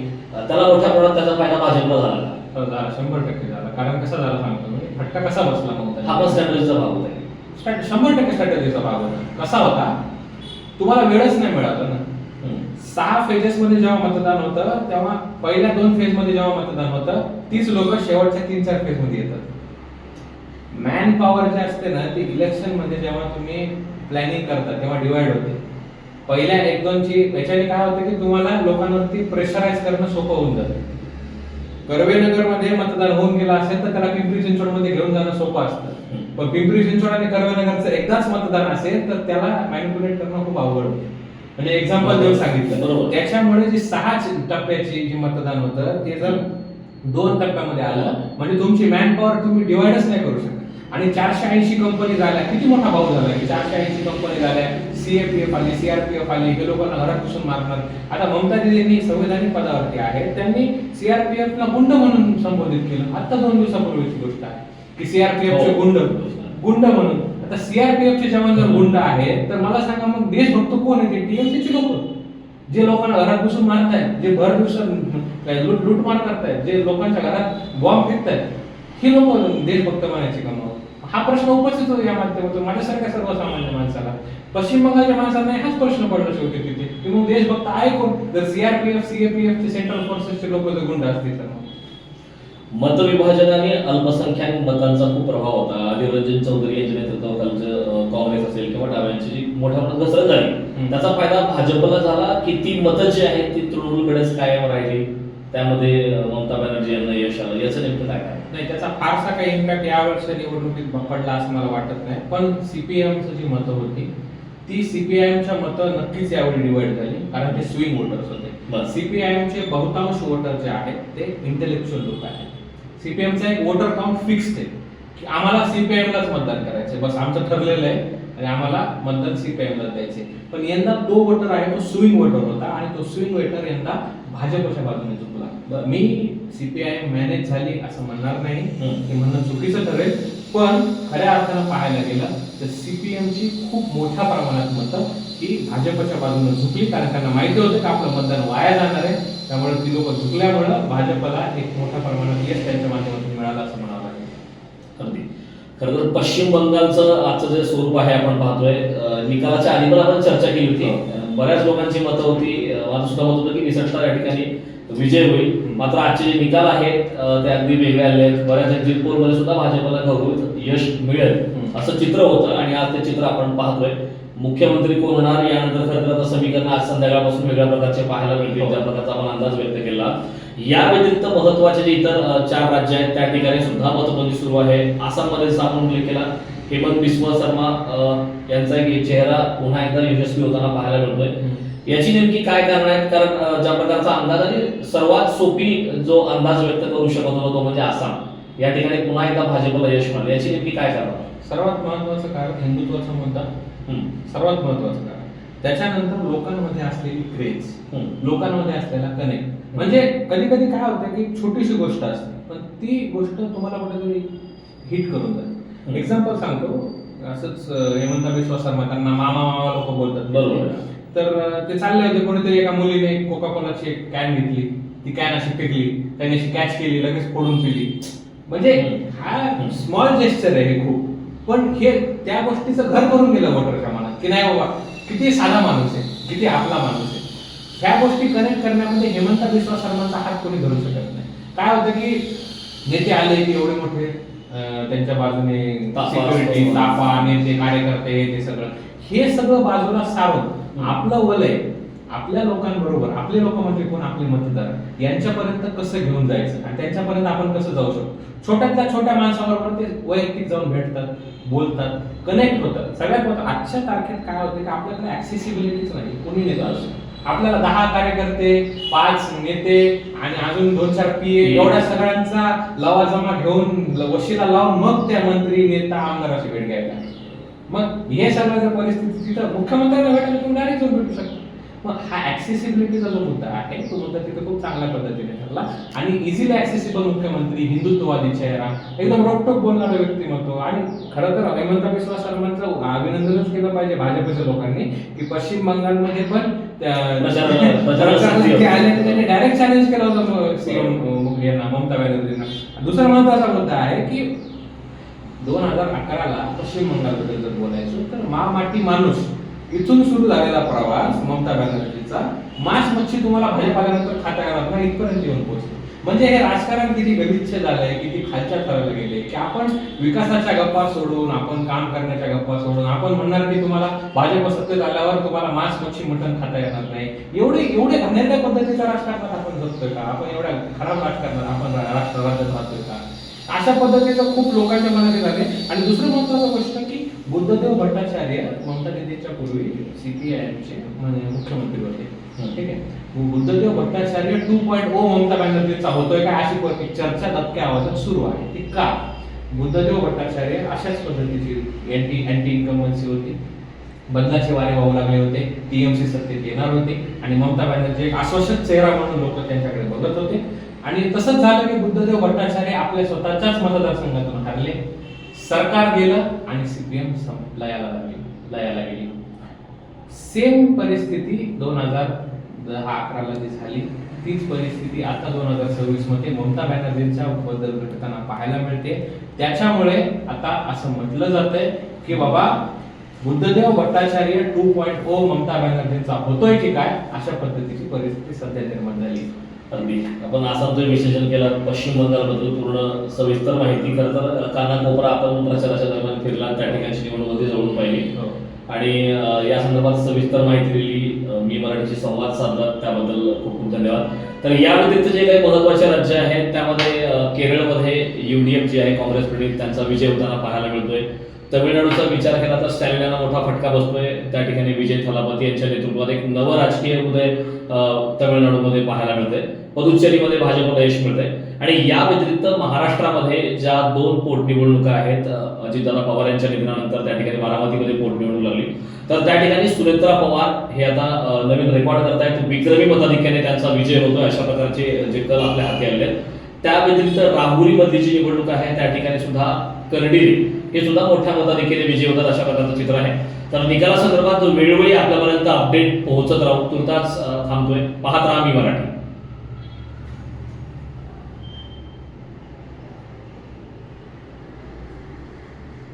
त्याला मोठ्या प्रमाणात त्याचा फायदा भाजपला झाला का? 100% झाला. कारण कसा झाला सांगतो मी, फटका कसा बसला ममता, हा पण स्ट्रॅटेजीचा भाग होता. 100% स्ट्रॅटेजीचा भाग होता. कसा होता, तुम्हाला वेळच नाही मिळाला ना. 6 फेजेस मध्ये जेव्हा मतदान होतं तेव्हा पहिल्या 2 फेज मध्ये जेव्हा मतदान होतं, तीच लोक शेवटच्या 3-4 फेज मध्ये येतात. मॅन पॉवर जे असते ना ती इलेक्शन मध्ये जेव्हा तुम्ही प्लॅनिंग करता तेव्हा डिवाइड होते. पहिल्या 1-2 ची याच्याने काय होतं की तुम्हाला लोकांवरती प्रेशराईज करणं सोपं होऊन जातं. कर्वेनगर मध्ये मतदान होऊन गेला असेल तर त्याला पिंपरी चिंचवड मध्ये घेऊन जाणं सोपं असतं, पण पिंपरी चिंचवड आणि कर्वेनगरचं एकदाच मतदान असेल तर त्याला मॅनिप्युलेट करणं खूप अवघड होतं. म्हणजे एक्झाम्पल देऊन सांगितलं बरोबर. त्याच्यामुळे जी 6 टप्प्याची जी मतदान होतं ते जर 2 टप्प्यामध्ये आलं म्हणजे तुमची मॅन पॉवर तुम्ही डिवाइडच नाही करू शकत. आणि 480 कंपनी झाल्या, किती मोठा भाव झाला की 480 कंपनी झाल्या, सीएपीएफ आली, सीआरपीएफ आली, हे लोकांना घरात बसून मारणार. आता ममता दिदींनी संविधानिक पदावरती आहे, त्यांनी सीआरपीएफला गुंड म्हणून संबोधित केलं. आता 2 दिवसापूर्वीची गोष्ट आहे की सीआरपीएफचे गुंड म्हणून. आता सीआरपीएफचे जवान जर गुंड आहेत तर मला सांगा मग देशभक्त कोण आहे? ते टीएमसीचे लोक, जे लोकांना घरात बसून मारतायत, जे भर दिवसात लूटमार करतायत, जे लोकांच्या घरात बॉम्ब फेकतायत, ही लोक देशभक्त म्हणायचे का? मग हा प्रश्न उपस्थित होतो या माध्यमातून माझ्यासारख्या सर्वसामान्य माणसाला. पश्चिम बंगालच्या माणसांना हाच प्रश्न पडला शेवटी तिथे की मग देशभक्त आहे कोण? जर सीआरपीएफ सीएपीएफ चे सेंट्रल फोर्सेसचे लोक जर गुंड असतील तर. मतविभाजन आणि अल्पसंख्याक मतांचा खूप प्रभाव होता. अधीर रंजन चौधरी यांच्या नेतृत्वाखालचं काँग्रेस असेल किंवा डाव्यांची जी मोठ्या प्रमाणात घसरण झाली, त्याचा फायदा भाजपला झाला की ती मतं जी आहेत ती तृणमूलकडेच कायम राहिली, त्यामध्ये ममता बॅनर्जी यांना यश आलं, याचं नेमकं काय काय? नाही, त्याचा फारसा काही इम्पॅक्ट या वर्षी निवडणुकीत पडला असं मला वाटत नाही. पण सीपीएमची जी मतं होती ती सीपीआयएमच्या मतं नक्कीच यावेळी डिवाइड झाली, कारण ते स्विंग वोटर्स होते. सीपीआयएमचे बहुतांश वोटर जे आहेत ते इंटेलेक्च्युअल लोक आहेत. सीपीएमचा एक वोटर काउंट फिक्स्ड आहे की आम्हाला सीपीआयएमलाच मतदान करायचं, बस आमचं ठरलेलं आहे आणि आम्हाला मतदान सीपीआयएमला द्यायचे. पण यंदा तो वोटर आहे तो स्विंग वोटर होता आणि तो स्विंग वोटर यंदा भाजपच्या बाजूने झुकला. मी सीपीआयएम मॅनेज झाली असं म्हणणार नाही, हे म्हणणं चुकीचं ठरेल. पण खऱ्या अर्थानं पाहायला गेलं तर सीपीएमची खूप मोठ्या प्रमाणात मतं ही भाजपच्या बाजूने झुकली, कारण त्यांना माहिती होतं की आपलं मतदान वाया जाणार आहे. त्यामुळे ती लोक झुकल्यामुळं भाजपला एक मोठ्या प्रमाणात यश त्यांच्या माध्यमातून मिळालं असं म्हणावं लागेल. अगदी खरं तर पश्चिम बंगालचं आजचं जे स्वरूप आहे आपण पाहतोय, निकालाच्या आधी पण आपण चर्चा केली होती. बऱ्याच लोकांची मतं होती, माझं सुद्धा मत होतं की निसटणार या ठिकाणी विजय होईल. मात्र आजचे जे निकाल आहेत ते अगदी वेगळे आले आहेत. बऱ्याच एक्झिट सुद्धा भाजपला घवघवीत यश मिळेल असं चित्र होतं आणि आज ते चित्र आपण पाहतोय. मुख्यमंत्री कोण होणार यानंतर खरं तर आता समीकरण आज संध्याकाळपासून वेगळ्या प्रकारचे पाहायला मिळतील, त्या प्रकारचा आपण अंदाज व्यक्त केला. या व्यतिरिक्त महत्वाचे जे इतर 4 राज्य आहेत त्या ठिकाणी सुद्धा मतमोजणी सुरू आहे. आसाममध्ये आपण उल्लेख केला, हेमंत बिस्वा शर्मा यांचा एक चेहरा पुन्हा एकदा यशस्वी होताना पाहायला मिळतोय. याची नेमकी काय कारण आहेत? कारण ज्या प्रकारचा अंदाज आणि सर्वात सोपी जो अंदाज व्यक्त करू शकत होता तो म्हणजे आसाम, या ठिकाणी पुन्हा एकदा भाजपला यश मिळालं. याची नेमकी काय कारण? सर्वात महत्वाचं कारण हिंदुत्वाचा मुद्दा, सर्वात महत्वाचं कारण. त्याच्यानंतर लोकांमध्ये असलेली क्रेज, लोकांमध्ये असलेला कनेक्ट. म्हणजे कधी कधी काय होतं की छोटीशी गोष्ट असते पण ती गोष्ट तुम्हाला कुठेतरी हिट करून जाते. एक्झाम्पल सांगतो, असंच हेमंत बिस्वा शर्मा, त्यांना मामा मामा लोक बोलतात बरोबर. तर ते चालले होते, कोणीतरी एका मुलीने कोका कोलाची कॅन घेतली, ती कॅन अशी फेकली, त्याने अशी कॅच केली, लगेच फोडून पिली. म्हणजे हा स्मॉल जेस्चर आहे हे खूप, पण हे त्या गोष्टीचं घर करून गेलं वोटरच्या मनात की नाही बाबा किती साधा माणूस आहे, किती आपला माणूस आहे. ह्या गोष्टी कनेक्ट करण्यामध्ये हेमंत बिस्वा शर्मांचा हात कोणी धरू शकत नाही. काय होतं की नेते आले की एवढे मोठे त्यांच्या बाजूने सिक्युरिटी, ताफा, नेते, कार्यकर्ते, ते सगळं हे सगळं बाजूला सारून आपलं वलय आपल्या लोकांबरोबर, आपले लोक म्हणजे कोण, आपले मतदार यांच्यापर्यंत कसं घेऊन जायचं आणि त्यांच्यापर्यंत आपण कसं जाऊ शकतो. छोट्यातल्या छोट्या माणसाबरोबर ते वैयक्तिक जाऊन भेटतात, बोलतात, कनेक्ट होतात. सगळ्यात महत्त्वाचं आजच्या तारखेत काय होतं की आपल्याकडे ऍक्सेसिबिलिटीच नाही. कोणी नेता असो, आपल्याला 10 कार्यकर्ते, 5 नेते आणि अजून 2-4 पीए एवढ्या सगळ्यांचा लवाजमा घेऊन वशिला लावून मग त्या मंत्री, नेता, आमदाराची भेट घ्यायला. मग हे सगळं जर परिस्थिती तिथं मुख्यमंत्र्यांना भेटायला तुम्ही डायरेक्ट जाऊन भेटू शकता. मग हा ऍक्सेसिबिलिटीचा जो मुद्दा आहे तो मुद्दा तिथे खूप चांगल्या पद्धतीने ठरला आणि इझिली ऍक्सेसिबल मुख्यमंत्री, हिंदुत्ववादी चेहरा, एकदम रोकटोक बोलणारं व्यक्तिमत्व. आणि खरं तर हेमंत बिस्वा शर्मांचं अभिनंदनच केलं पाहिजे भाजपच्या लोकांनी की पश्चिम बंगालमध्ये पण त्यांनी डायरेक्ट चॅलेंज केलं होतं सीएम यांना, ममता बॅनर्जींना. दुसरा महत्वाचा मुद्दा आहे की 2011ला पश्चिम बंगालबद्दल जर बोलायचं तर मा माटी माणूस इथून सुरू झालेला प्रवास ममता बॅनर्जीचा मांस मच्छी तुम्हाला भाजप आल्यानंतर खाता येणार नाही इथपर्यंत येऊन पोहोचतो. म्हणजे हे राजकारण किती गलिच्छ झालंय, किती खालच्या थराला गेले की आपण विकासाच्या गप्पा सोडून, आपण काम करण्याच्या गप्पा सोडून आपण म्हणणार की तुम्हाला भाजप सत्तेत आल्यावर तुम्हाला मांस मच्छी मटण खाता येणार नाही. एवढे घाणेरड्या पद्धतीच्या राजकारणात आपण जगतोय का? आपण एवढ्या खराब राजकारणात आपण राज्यात राहतोय का? अशा पद्धतीचं खूप लोकांच्या मनात झाले. आणि दुसरी महत्वाची गोष्ट की बुद्धदेव भट्टाचार्य ममता दीदींच्या पूर्वी सीपीआयएमचे मुख्यमंत्री होते. ठीक आहे, बुद्धदेव भट्टाचार्य 2.0 ममता बॅनर्जींचा होतोय का अशी चर्चा दबक्या आवाजात सुरू आहे. ती का? बुद्धदेव भट्टाचार्य अशाच पद्धतीची अँटी इन्कम्बन्सी होती, बदलाचे वारे वाहू लागले होते, टीएमसी सत्तेत येणार होते आणि ममता बॅनर्जी एक आश्वासक चेहरा म्हणून लोक त्यांच्याकडे बघत होते. आणि तसंच झालं की बुद्धदेव भट्टाचार्य आपल्या स्वतःच्याच मतदारसंघातून हरले, सरकार गेलं आणि सीपीएम लयाला गेली. सेम परिस्थिती 2011ला जी झाली तीच परिस्थिती आता 2026 मध्ये ममता बॅनर्जींच्या बद्दल घडताना पाहायला मिळते. त्याच्यामुळे आता असं म्हटलं जातंय की बाबा बुद्धदेव भट्टाचार्य 2.0 ममता बॅनर्जींचा होतोय की काय, अशा पद्धतीची परिस्थिती सध्या निर्माण झाली. अगदी आपण आसामचं विश्लेषण केलं, पश्चिम बंगालबद्दल पूर्ण सविस्तर माहिती. खरं तर कानाकोपरा आपण प्रचाराच्या दरम्यान फिरला, त्या ठिकाणची निवडणूक जवळून पाहिली आणि या संदर्भात सविस्तर माहिती दिली. मी मराठीशी संवाद साधला, त्याबद्दल खूप खूप धन्यवाद. तर या व्यतिरिक्त जे काही महत्त्वाचे राज्य आहेत त्यामध्ये केरळमध्ये UDF जे आहे काँग्रेस प्रणित त्यांचा विजय होताना पाहायला मिळतोय. तमिळनाडूचा विचार केला तर स्टॅलिनाला मोठा फटका बसतोय, त्या ठिकाणी विजय थलापती यांच्या नेतृत्वात एक नवं राजकीय उदय तमिळनाडूमध्ये पाहायला मिळतंय. पुदुच्चेरीमध्ये भाजपला यश मिळतंय. आणि या व्यतिरिक्त महाराष्ट्रामध्ये ज्या 2 पोटनिवडणुका आहेत, अजितदादा पवार यांच्या निधनानंतर त्या ठिकाणी बारामतीमध्ये पोटनिवडणूक लागली, तर त्या ठिकाणी सुनेत्रा पवार हे आता नवीन रेकॉर्ड करतायत. विक्रमी मताधिक्याने त्यांचा विजय होतोय, अशा प्रकारचे जे कल आपल्या हाती आले आहेत. त्या व्यतिरिक्त राहुरीमधली जी निवडणूक आहे त्या ठिकाणी सुद्धा कर्डिले हे सुद्धा मोठ्या मताधिक्याने विजय होतात, अशा प्रकारचं चित्र आहे. तर निकालासंदर्भात वेळोवेळी आपल्यापर्यंत अपडेट पोहोचत राहू. तुर्तास थांबतोय. पाहत राहा मी मराठी.